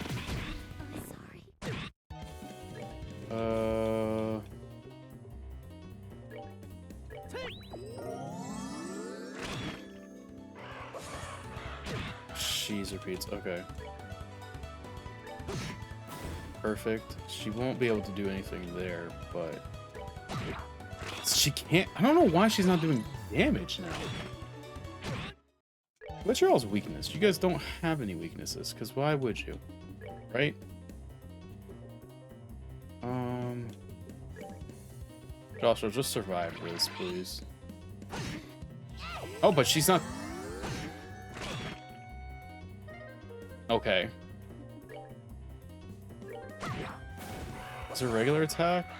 [SPEAKER 1] She's repeats. Okay. Perfect. She won't be able to do anything there, but she can't. I don't know why she's not doing damage now. What's your all's weakness? You guys don't have any weaknesses, because why would you? Right? Joshua, just survive this, please. Oh, but she's not. Okay. Is it a regular attack?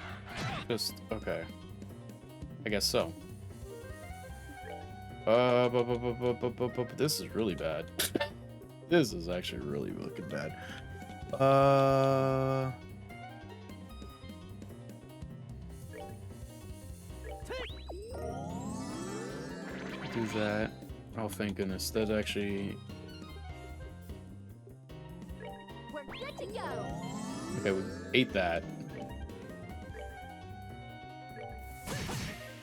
[SPEAKER 1] Just, okay. I guess so. This is really bad. This is actually really looking bad. Do that. Oh, thank goodness. That actually...
[SPEAKER 2] We're good to go.
[SPEAKER 1] Okay, we ate that.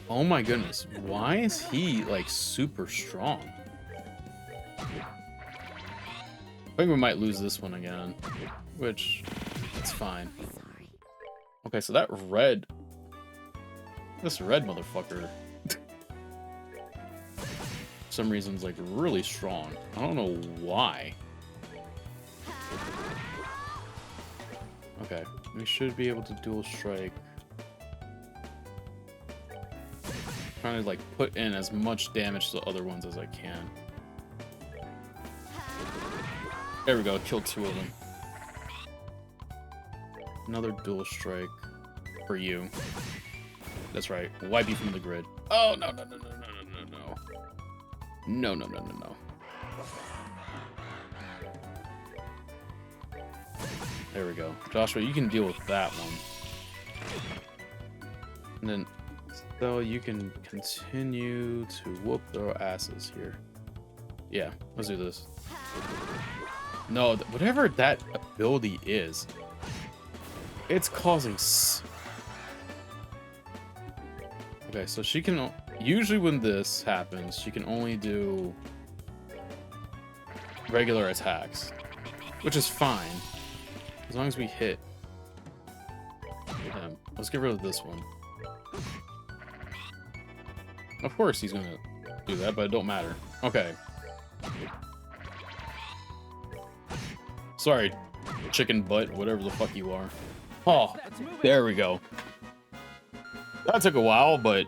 [SPEAKER 1] Oh my goodness. Why is he, like, super strong? I think we might lose this one again. Which, it's fine. Okay, so that red... This red motherfucker... for some reason is, like, really strong. I don't know why. Okay, we should be able to dual strike. Trying to like put in as much damage to the other ones as I can. There we go, killed 2 of them. Another dual strike for you. That's right, wipe you from the grid. Oh no no no no no no no no. No no no no no. There we go. Joshua, you can deal with that one. And then, so you can continue to whoop their asses here. Yeah, let's do this. No, whatever that ability is, it's causing... Okay, so she can... Usually when this happens, she can only do regular attacks, which is fine. As long as we hit him. Let's get rid of this one. Of course he's gonna do that, but it don't matter. Okay. Sorry, chicken butt, whatever the fuck you are. Oh, there we go. That took a while, but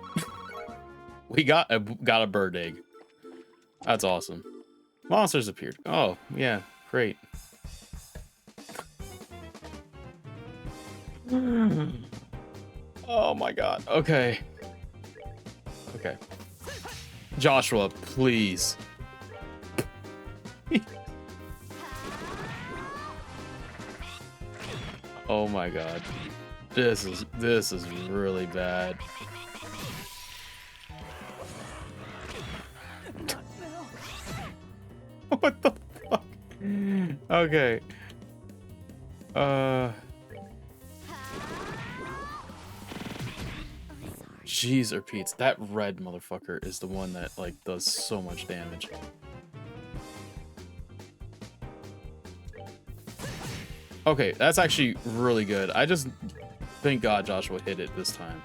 [SPEAKER 1] we got a bird egg. That's awesome. Monsters appeared. Oh, yeah, great. Oh my god. Okay. Okay. Joshua, please. Oh my god. This is really bad. What the fuck? Okay. Jeez, repeats. That red motherfucker is the one that, like, does so much damage. Okay, that's actually really good. I just... Thank God Joshua hit it this time.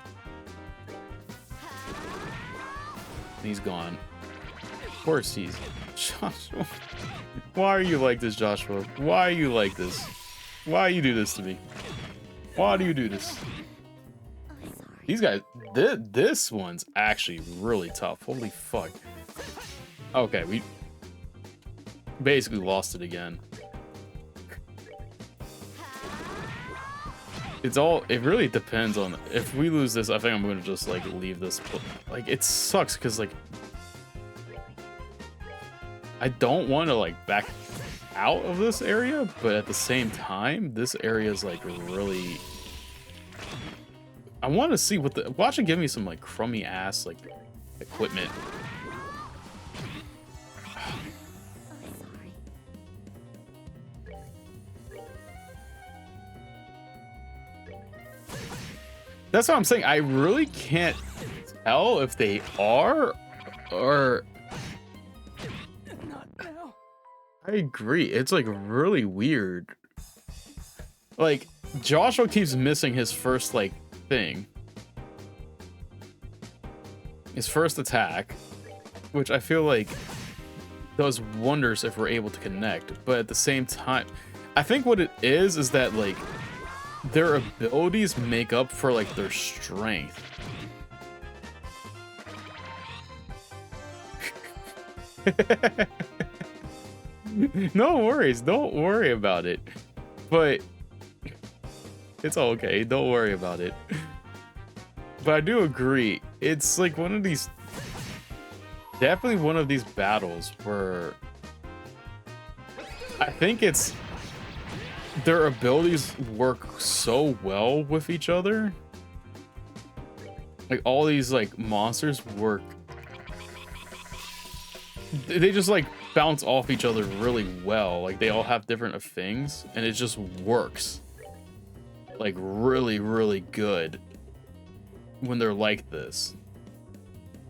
[SPEAKER 1] He's gone. Of course he's... Joshua. Why are you like this, Joshua? Why are you like this? Why you do this to me? Why do you do this? These guys... This one's actually really tough. Holy fuck. Okay, we... basically lost it again. It really depends on, if we lose this, I think I'm gonna just like leave this. Like, it sucks because like I don't want to like back out of this area, but at the same time this area is like really, I want to see what the, watch it give me some like crummy ass like equipment. That's what I'm saying. I really can't tell if they are or... Not now. I agree. It's like really weird. Like, Joshua keeps missing his first like thing. His first attack, which I feel like does wonders if we're able to connect. But at the same time, I think what it is that like their abilities make up for like their strength. No worries, don't worry about it. But it's okay, don't worry about it. But I do agree, it's like one of these, definitely one of these battles where I think it's their abilities work so well with each other. Like all these like monsters work, they just like bounce off each other really well. Like they all have different things and it just works like really, really good when they're like this.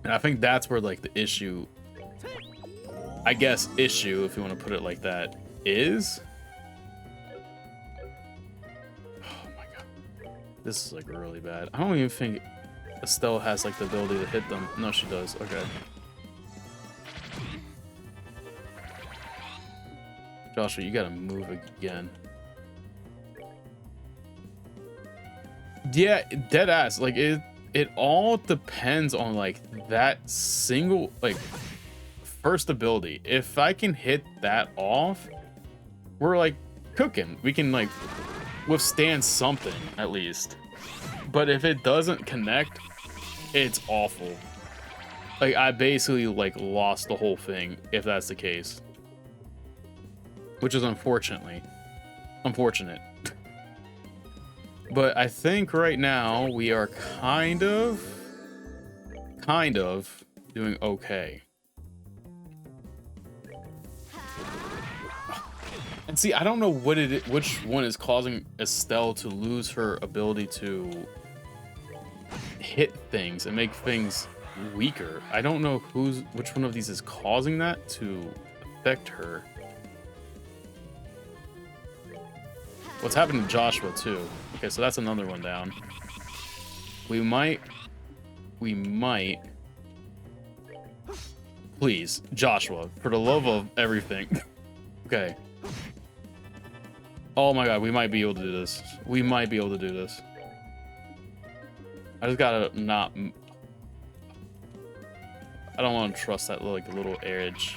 [SPEAKER 1] And I think that's where like the issue, I guess issue, if you want to put it like that, is. This is like really bad. I don't even think Estelle has like the ability to hit them. No, she does. Okay. Joshua, you gotta move again. Yeah, dead ass. Like it all depends on like that single like first ability. If I can hit that off, we're like cooking. We can like withstand something at least. But if it doesn't connect, it's awful. Like I basically like lost the whole thing if that's the case, which is unfortunate. But I think right now we are kind of doing okay. And see, I don't know what which one is causing Estelle to lose her ability to hit things and make things weaker. I don't know which one of these is causing that to affect her. What's happened to Joshua too? Okay, so that's another one down. We might. Please, Joshua, for the love of everything. Okay. Oh my god, we might be able to do this. We might be able to do this. I just gotta not... I don't want to trust that like little edge.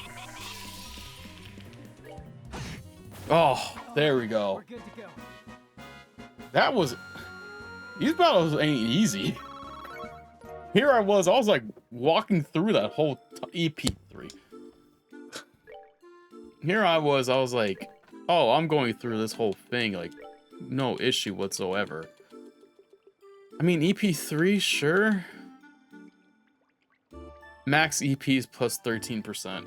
[SPEAKER 1] Oh, there we go. That was... These battles ain't easy. Here I was like walking through that whole EP3. Here I was like, oh, I'm going through this whole thing, like, no issue whatsoever. I mean, EP3, sure. Max EPs plus 13%.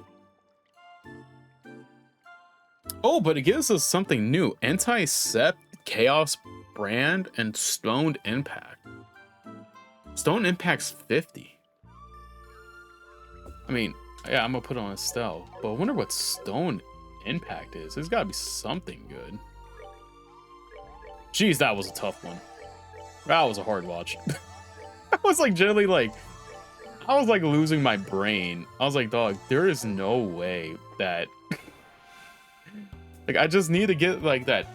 [SPEAKER 1] Oh, but it gives us something new. Anti-Sept, Chaos Brand, and Stoned Impact. Stone Impact's 50. I mean, yeah, I'm gonna put it on Estelle, but I wonder what Stone Impact is. There's gotta be something good. Jeez, that was a tough one. That was a hard watch. I was like generally like, I was like losing my brain. I was like, dog, there is no way that like I just need to get like that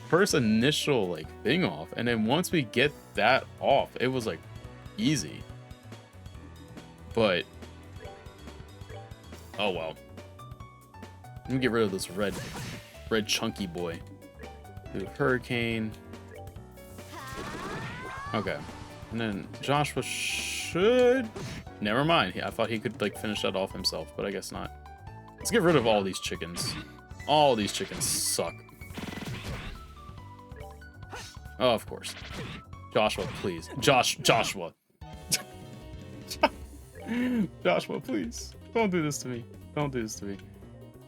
[SPEAKER 1] first initial like thing off, and then once we get that off, it was like easy. But oh well. Let me get rid of this red chunky boy. Do hurricane. Okay. And then Joshua should... Never mind. I thought he could like finish that off himself, but I guess not. Let's get rid of all these chickens. All these chickens suck. Oh, of course. Joshua, please. Joshua. Joshua, please. Don't do this to me. Don't do this to me.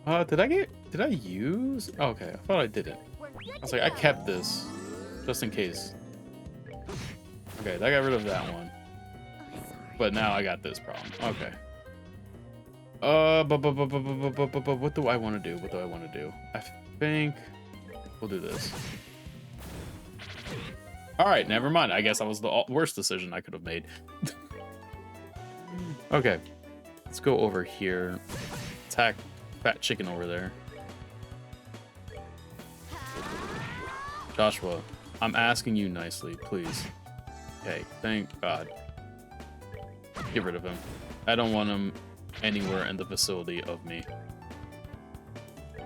[SPEAKER 1] Did I use? Oh, okay, I thought I didn't. I was like, I kept this just in case. Okay, I got rid of that one. But now I got this problem. Okay. What do I want to do? What do I want to do? I think we'll do this. All right, never mind. I guess that was the worst decision I could have made. Okay, let's go over here. Attack fat chicken over there. Joshua, I'm asking you nicely, please. Okay, thank God. Get rid of him. I don't want him anywhere in the vicinity of me.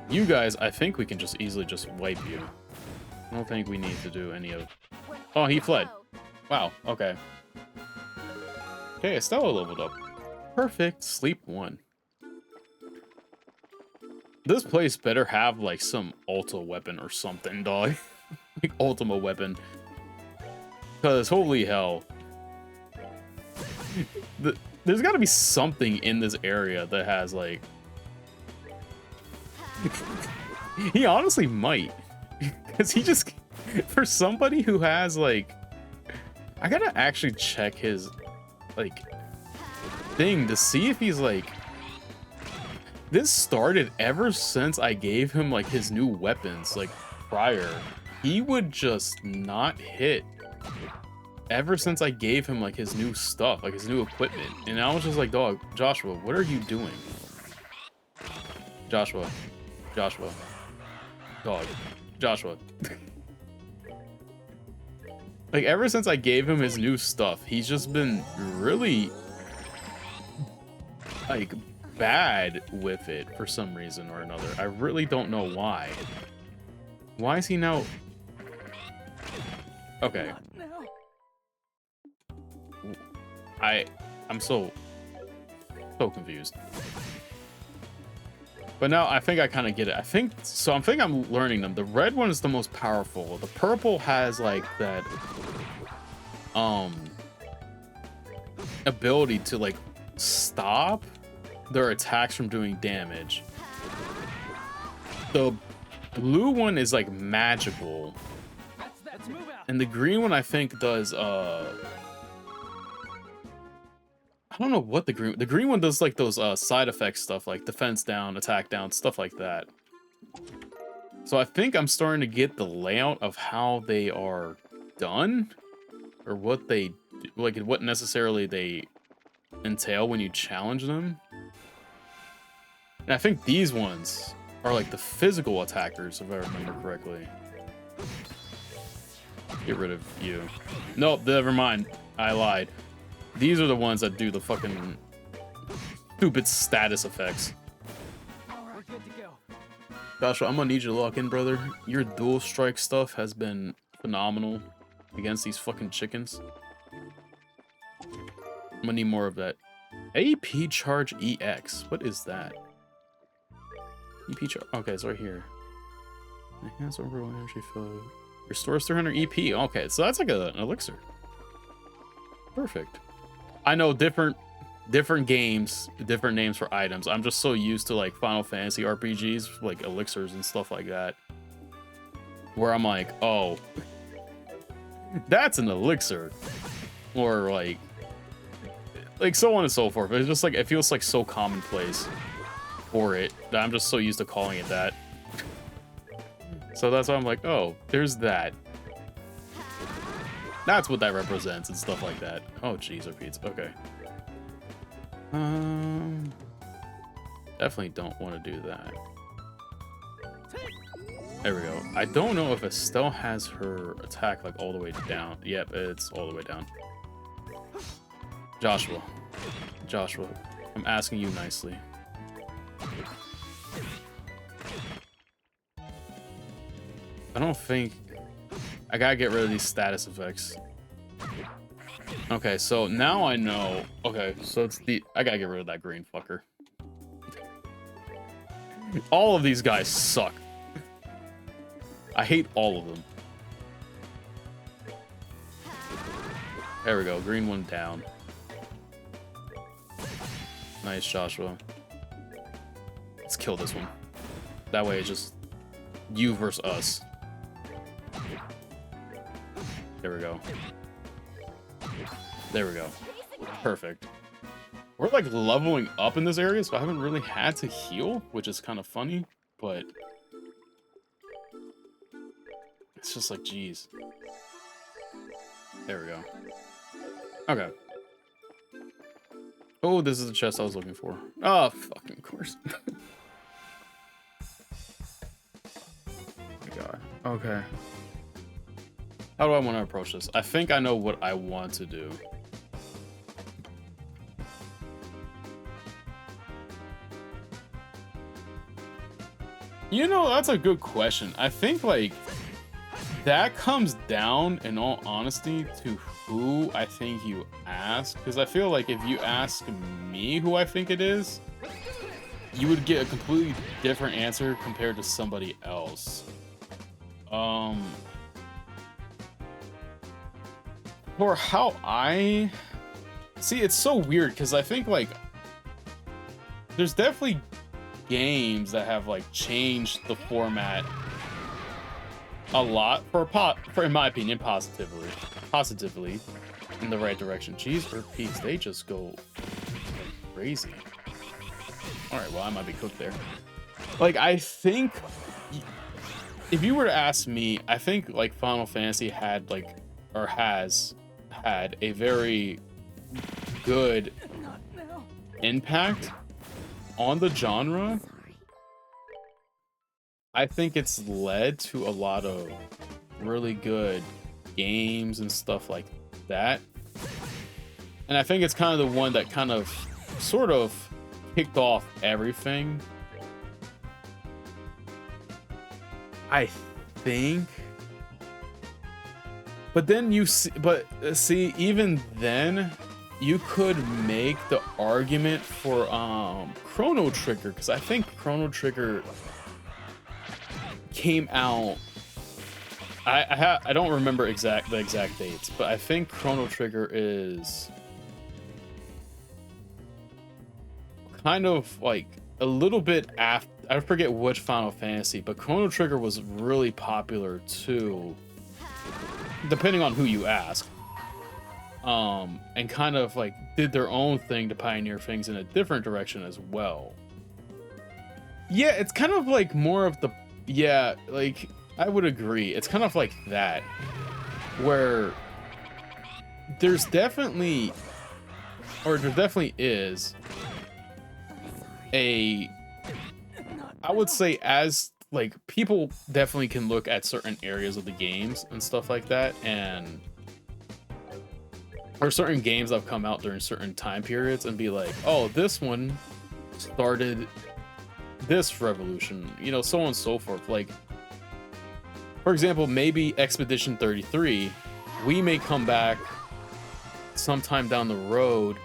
[SPEAKER 1] You guys, I think we can just easily just wipe you. I don't think we need to do any of... Oh, he fled. Wow, okay. Okay, Estella leveled up. Perfect. Sleep 1. This place better have, like, some Ulta weapon or something, dog. Like, Ultima weapon. Because, holy hell. There's got to be something in this area that has, like... He honestly might. Because he just... For somebody who has, like... I gotta actually check his, like, thing to see if he's, like... This started ever since I gave him, like, his new weapons, like, prior. He would just not hit. Ever since I gave him, like, his new stuff, like, his new equipment. And I was just like, dog, Joshua, what are you doing? Joshua. Joshua. Dog. Joshua. Like, ever since I gave him his new stuff, he's just been really, like, bad with it for some reason or another. I really don't know why. Why is he now... Okay. I'm so confused. But now I think I kind of get it. I think I'm learning them. The red one is the most powerful. The purple has like that ability to like stop their attacks from doing damage. The blue one is like magical. And the green one I think does I don't know what the green one does, like those side effect stuff, like defense down, attack down, stuff like that. So I think I'm starting to get the layout of how they are done, or what they do, like what necessarily they entail when you challenge them. And I think these ones are like the physical attackers, if I remember correctly. Get rid of you. Nope, never mind. I lied. These are the ones that do the fucking stupid status effects.
[SPEAKER 3] We're good to go.
[SPEAKER 1] Joshua, I'm gonna need you to lock in, brother. Your dual strike stuff has been phenomenal against these fucking chickens. I'm gonna need more of that. AP charge EX. What is that? EP charge. Okay, it's right here. Enhance overall energy flow. Restores 300 EP. Okay, so that's like an elixir. Perfect. I know different games, different names for items. I'm just so used to like Final Fantasy RPGs, like elixirs and stuff like that, where I'm like, oh, that's an elixir, or like so on and so forth. It's just like, it feels like so commonplace for it that I'm just so used to calling it that. So that's why I'm like, oh, there's that. That's what that represents and stuff like that. Oh, jeez, repeats. Okay. Definitely don't want to do that. There we go. I don't know if Estelle has her attack like all the way down. Yep, it's all the way down. Joshua. Joshua, I'm asking you nicely. I don't think... I gotta get rid of these status effects. Okay, so now I know... Okay, so it's the... I gotta get rid of that green fucker. All of these guys suck. I hate all of them. There we go, green one down. Nice, Joshua. Let's kill this one. That way it's just you versus us. There we go. There we go. Perfect. We're like leveling up in this area, so I haven't really had to heal, which is kind of funny, but it's just like, geez. There we go. Okay. Oh, this is the chest I was looking for. Oh, fucking course. Oh my god. Okay. How do I want to approach this? I think I know what I want to do. You know, that's a good question. I think, like, that comes down, in all honesty, to who I think you ask. Because I feel like if you ask me who I think it is, you would get a completely different answer compared to somebody else. For how I... See, it's so weird, because I think, like, there's definitely games that have, like, changed the format a lot for in my opinion, positively in the right direction. Jeez, for peace, they just go crazy. All right, well, I might be cooked there. Like, I think if you were to ask me, I think like Final Fantasy had like, or has had a very good impact on the genre. I think it's led to a lot of really good games and stuff like that. And I think it's kind of the one that kind of sort of kicked off everything. I think. But then you see, see, even then you could make the argument for Chrono Trigger, because I think Chrono Trigger came out, I don't remember the exact dates, but I think Chrono Trigger is kind of like a little bit after, I forget which Final Fantasy, but Chrono Trigger was really popular too, depending on who you ask, and kind of like did their own thing to pioneer things in a different direction as well. Yeah, it's kind of like more of the, yeah, like, I would agree. It's kind of like that, where there definitely is a, I would say, as, like, people definitely can look at certain areas of the games and stuff like that, and, or certain games that have come out during certain time periods and be like, oh, this one started this revolution, you know, so on and so forth. Like, for example, maybe Expedition 33, we may come back sometime down the road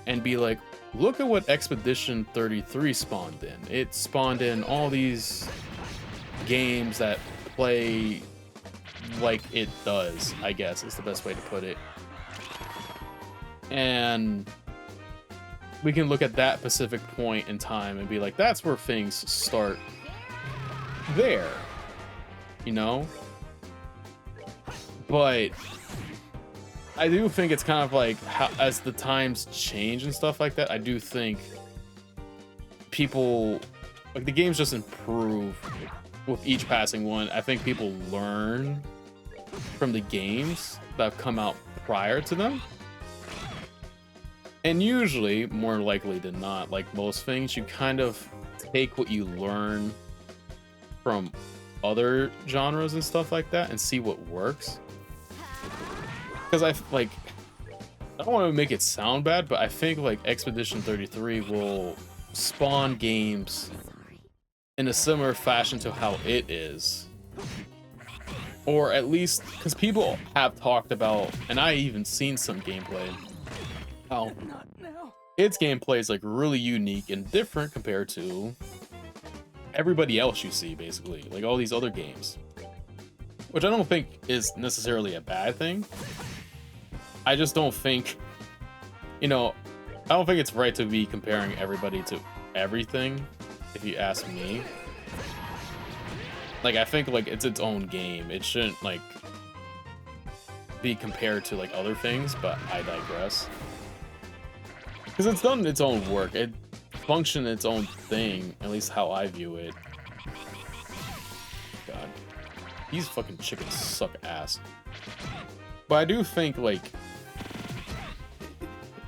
[SPEAKER 1] and be like, look at what Expedition 33 spawned in. It spawned in all these games that play like it does, I guess is the best way to put it. And we can look at that specific point in time and be like, that's where things start there, you know? But I do think it's kind of like, how, as the times change and stuff like that, I do think people, like, the games just improve with each passing one. I think people learn from the games that have come out prior to them. And usually, more likely than not, like most things, you kind of take what you learn from other genres and stuff like that and see what works. Because I don't want to make it sound bad, but I think like Expedition 33 will spawn games in a similar fashion to how it is. Or at least, because people have talked about, and I even seen some gameplay, how its gameplay is like really unique and different compared to everybody else you see, basically, like all these other games, which I don't think is necessarily a bad thing. I just don't think, I don't think it's right to be comparing everybody to everything, if you ask me. Like, I think like it's its own game. It shouldn't like be compared to like other things, but I digress. Because it's done its own work. It functions its own thing, at least how I view it. God. These fucking chickens suck ass. But I do think, like,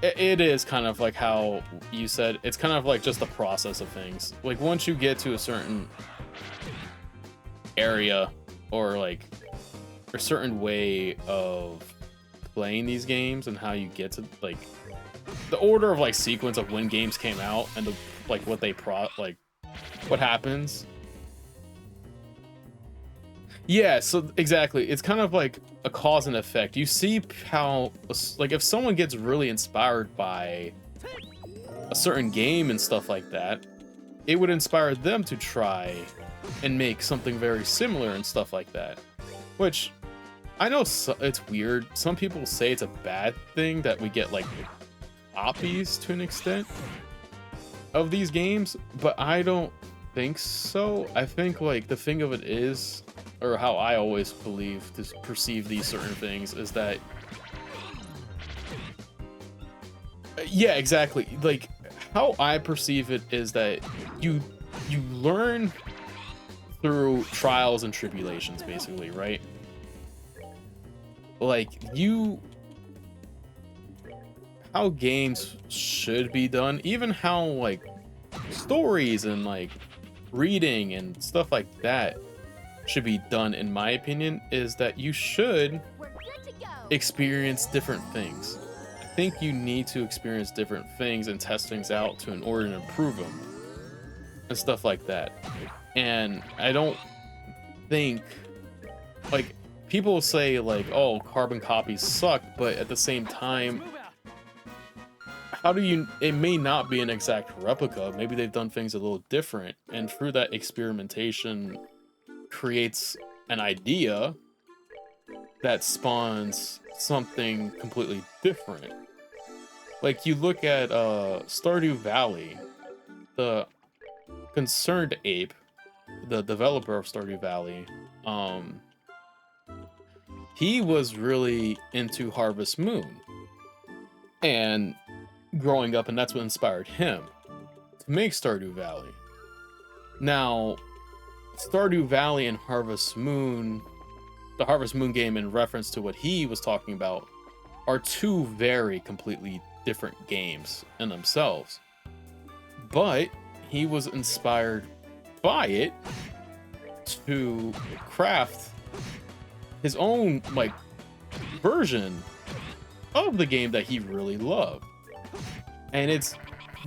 [SPEAKER 1] it is kind of like how you said, it's kind of like just the process of things. Like, once you get to a certain area or like a certain way of playing these games and how you get to like the order of like sequence of when games came out and the like what they what happens. Yeah, so exactly, it's kind of like a cause and effect. You see how like if someone gets really inspired by a certain game and stuff like that, it would inspire them to try and make something very similar and stuff like that. Which I know it's weird. Some people say it's a bad thing that we get like copies to an extent of these games, but I don't think so. I think like the thing of it is, or how I always believe to perceive these certain things, is that yeah, exactly, like how I perceive it is that you learn through trials and tribulations, basically, right? Like how games should be done, even how like stories and like reading and stuff like that should be done, in my opinion, is that you should experience different things. I think you need to experience different things and test things out in order to improve them and stuff like that. And I don't think, like, people say like, oh, carbon copies suck, but at the same time, how do you, it may not be an exact replica. Maybe they've done things a little different, and through that experimentation creates an idea that spawns something completely different. Like, you look at Stardew Valley, the Concerned Ape, the developer of Stardew Valley, he was really into Harvest Moon and growing up, and that's what inspired him to make Stardew Valley. Now, Stardew Valley and Harvest Moon, the Harvest Moon game, in reference to what he was talking about, are two very completely different games in themselves. But he was inspired by it to craft his own like version of the game that he really loved. And it's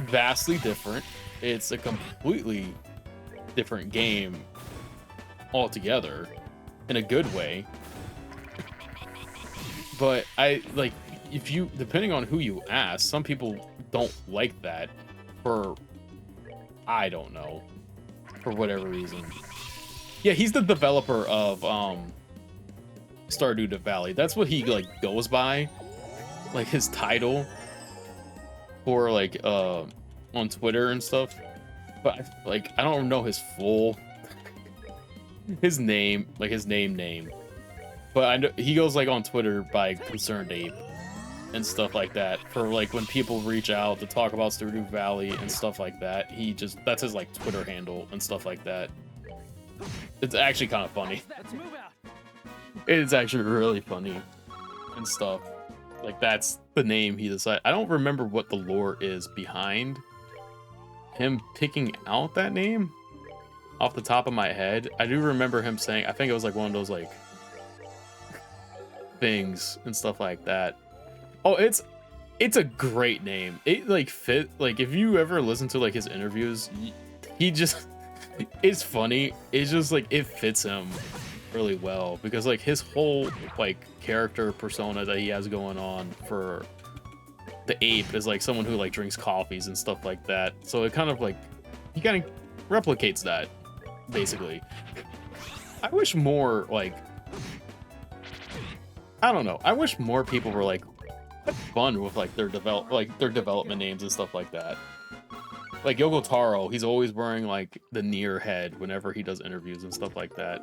[SPEAKER 1] vastly different. It's a completely different game altogether, in a good way. But I like, if you, depending on who you ask, some people don't like that for, I don't know, for whatever reason. Yeah, he's the developer of Stardew Valley. That's what he like goes by, like his title for like on Twitter and stuff. But like, I don't know his full his name, like his name. But I know he goes like on Twitter by Concerned Ape and stuff like that, for like when people reach out to talk about Stardew Valley and stuff like that. He just, that's his like Twitter handle and stuff like that. It's actually kind of funny. It's actually really funny and stuff. Like, that's the name he decided. I don't remember what the lore is behind him picking out that name off the top of my head. I do remember him saying, I think it was like one of those like things and stuff like that. Oh, it's a great name. It like fit, like if you ever listen to like his interviews, he just it's funny. It's just like it fits him really well because like his whole like character persona that he has going on for the ape is like someone who like drinks coffees and stuff like that. So it kind of like he kind of replicates that basically. I wish more like I don't know. I wish more people were like have fun with like their development names and stuff like that. Like Yoko Taro, he's always wearing like the near head whenever he does interviews and stuff like that.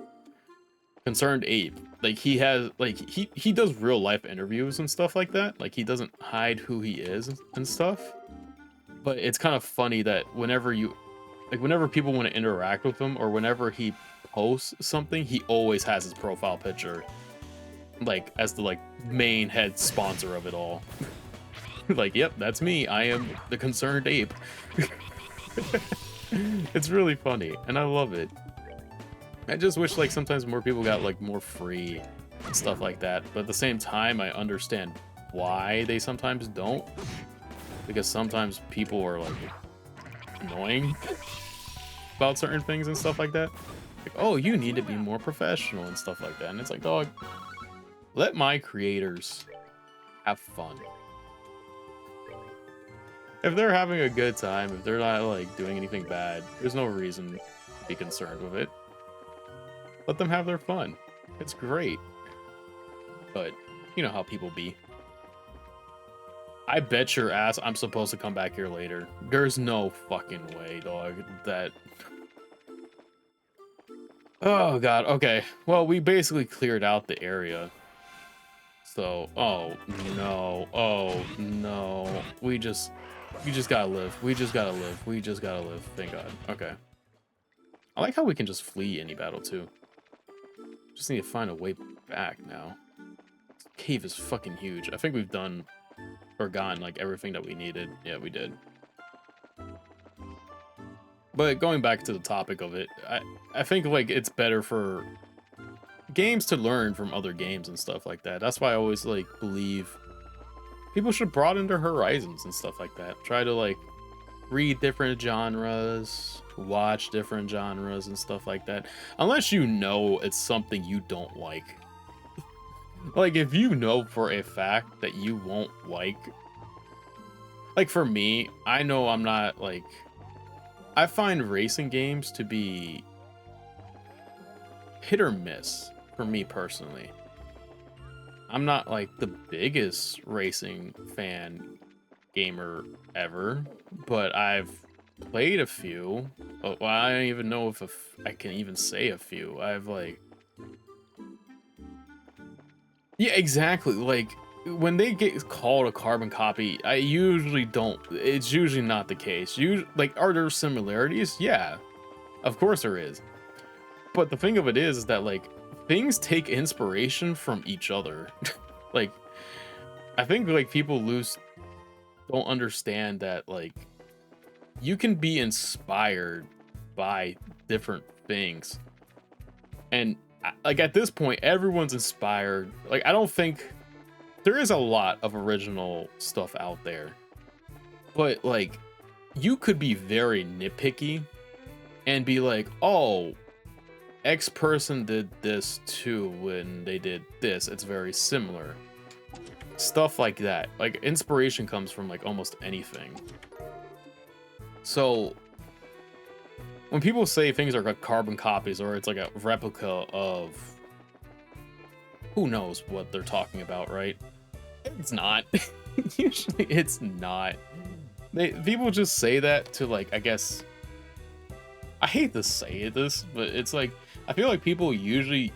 [SPEAKER 1] Concerned Ape, like he has like he does real life interviews and stuff like that. Like he doesn't hide who he is and stuff. But it's kind of funny that whenever people want to interact with him or whenever he posts something, he always has his profile picture like as the like main head sponsor of it all. Like, yep, that's me. I am the Concerned Ape. It's really funny and I love it. I just wish like sometimes more people got like more free and stuff like that, but at the same time I understand why they sometimes don't, because sometimes people are like annoying about certain things and stuff like that. Like, oh, you need to be more professional and stuff like that, and it's like, dog, let my creators have fun. If they're having a good time, if they're not like doing anything bad, there's no reason to be concerned with it. Let them have their fun. It's great. But you know how people be. I bet your ass I'm supposed to come back here later. There's no fucking way, dog. That... Oh, God. Okay. Well, we basically cleared out the area. So, oh, no. Oh, no. We just gotta live. We just gotta live. We just gotta live. Thank God. Okay. I like how we can just flee any battle, too. Just need to find a way back now. This cave is fucking huge. I think we've done or gotten like everything that we needed. Yeah, we did. But going back to the topic of it, I think like it's better for games to learn from other games and stuff like that. That's why I always like believe people should broaden their horizons and stuff like that. Try to like read different genres, watch different genres and stuff like that. Unless you know it's something you don't like. Like if you know for a fact that you won't like for me, I know I'm not like, I find racing games to be hit or miss for me personally. I'm not like the biggest racing fan gamer ever, but I've played a few. Well, I don't even know if I can even say a few. I've like, yeah, exactly. Like when they get called a carbon copy, I usually don't. It's usually not the case. Like, are there similarities? Yeah, of course there is. But the thing of it is that like things take inspiration from each other. Like, I think like people don't understand that like you can be inspired by different things, and like at this point everyone's inspired. Like I don't think there is a lot of original stuff out there, but like you could be very nitpicky and be like, oh, X person did this too when they did this, it's very similar. Stuff like that. Like inspiration comes from like almost anything. So when people say things are like carbon copies or it's like a replica of, who knows what they're talking about, right? It's not. Usually it's not. People just say that to like, I guess, I hate to say this, but it's like, I feel like people usually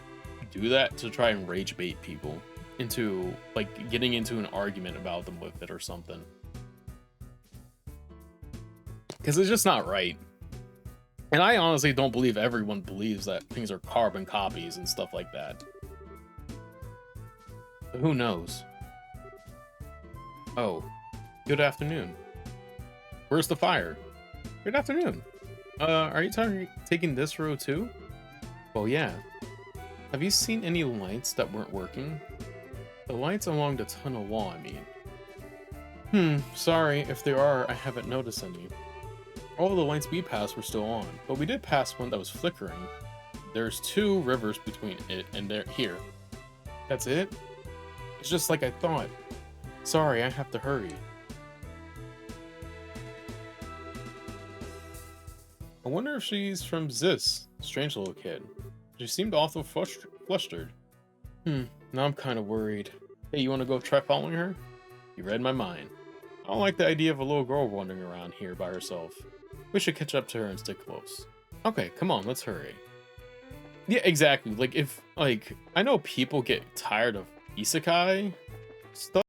[SPEAKER 1] do that to try and rage bait people into like getting into an argument about them with it or something. Because it's just not right. And I honestly don't believe everyone believes that things are carbon copies and stuff like that. But who knows? Oh, good afternoon. Where's the fire? Good afternoon. Are you taking this road too? Well, yeah. Have you seen any lights that weren't working? The lights along the tunnel wall, I mean. Sorry, if there are, I haven't noticed any. All the lights we passed were still on, but we did pass one that was flickering. There's 2 rivers between it and here. That's it? It's just like I thought. Sorry, I have to hurry. I wonder if she's from Zeiss. Strange little kid. She seemed awful flustered. Now I'm kind of worried. Hey, you want to go try following her? You read my mind. I don't like the idea of a little girl wandering around here by herself. We should catch up to her and stick close. Okay, come on, let's hurry. Yeah, exactly. Like, if, like, I know people get tired of isekai stuff.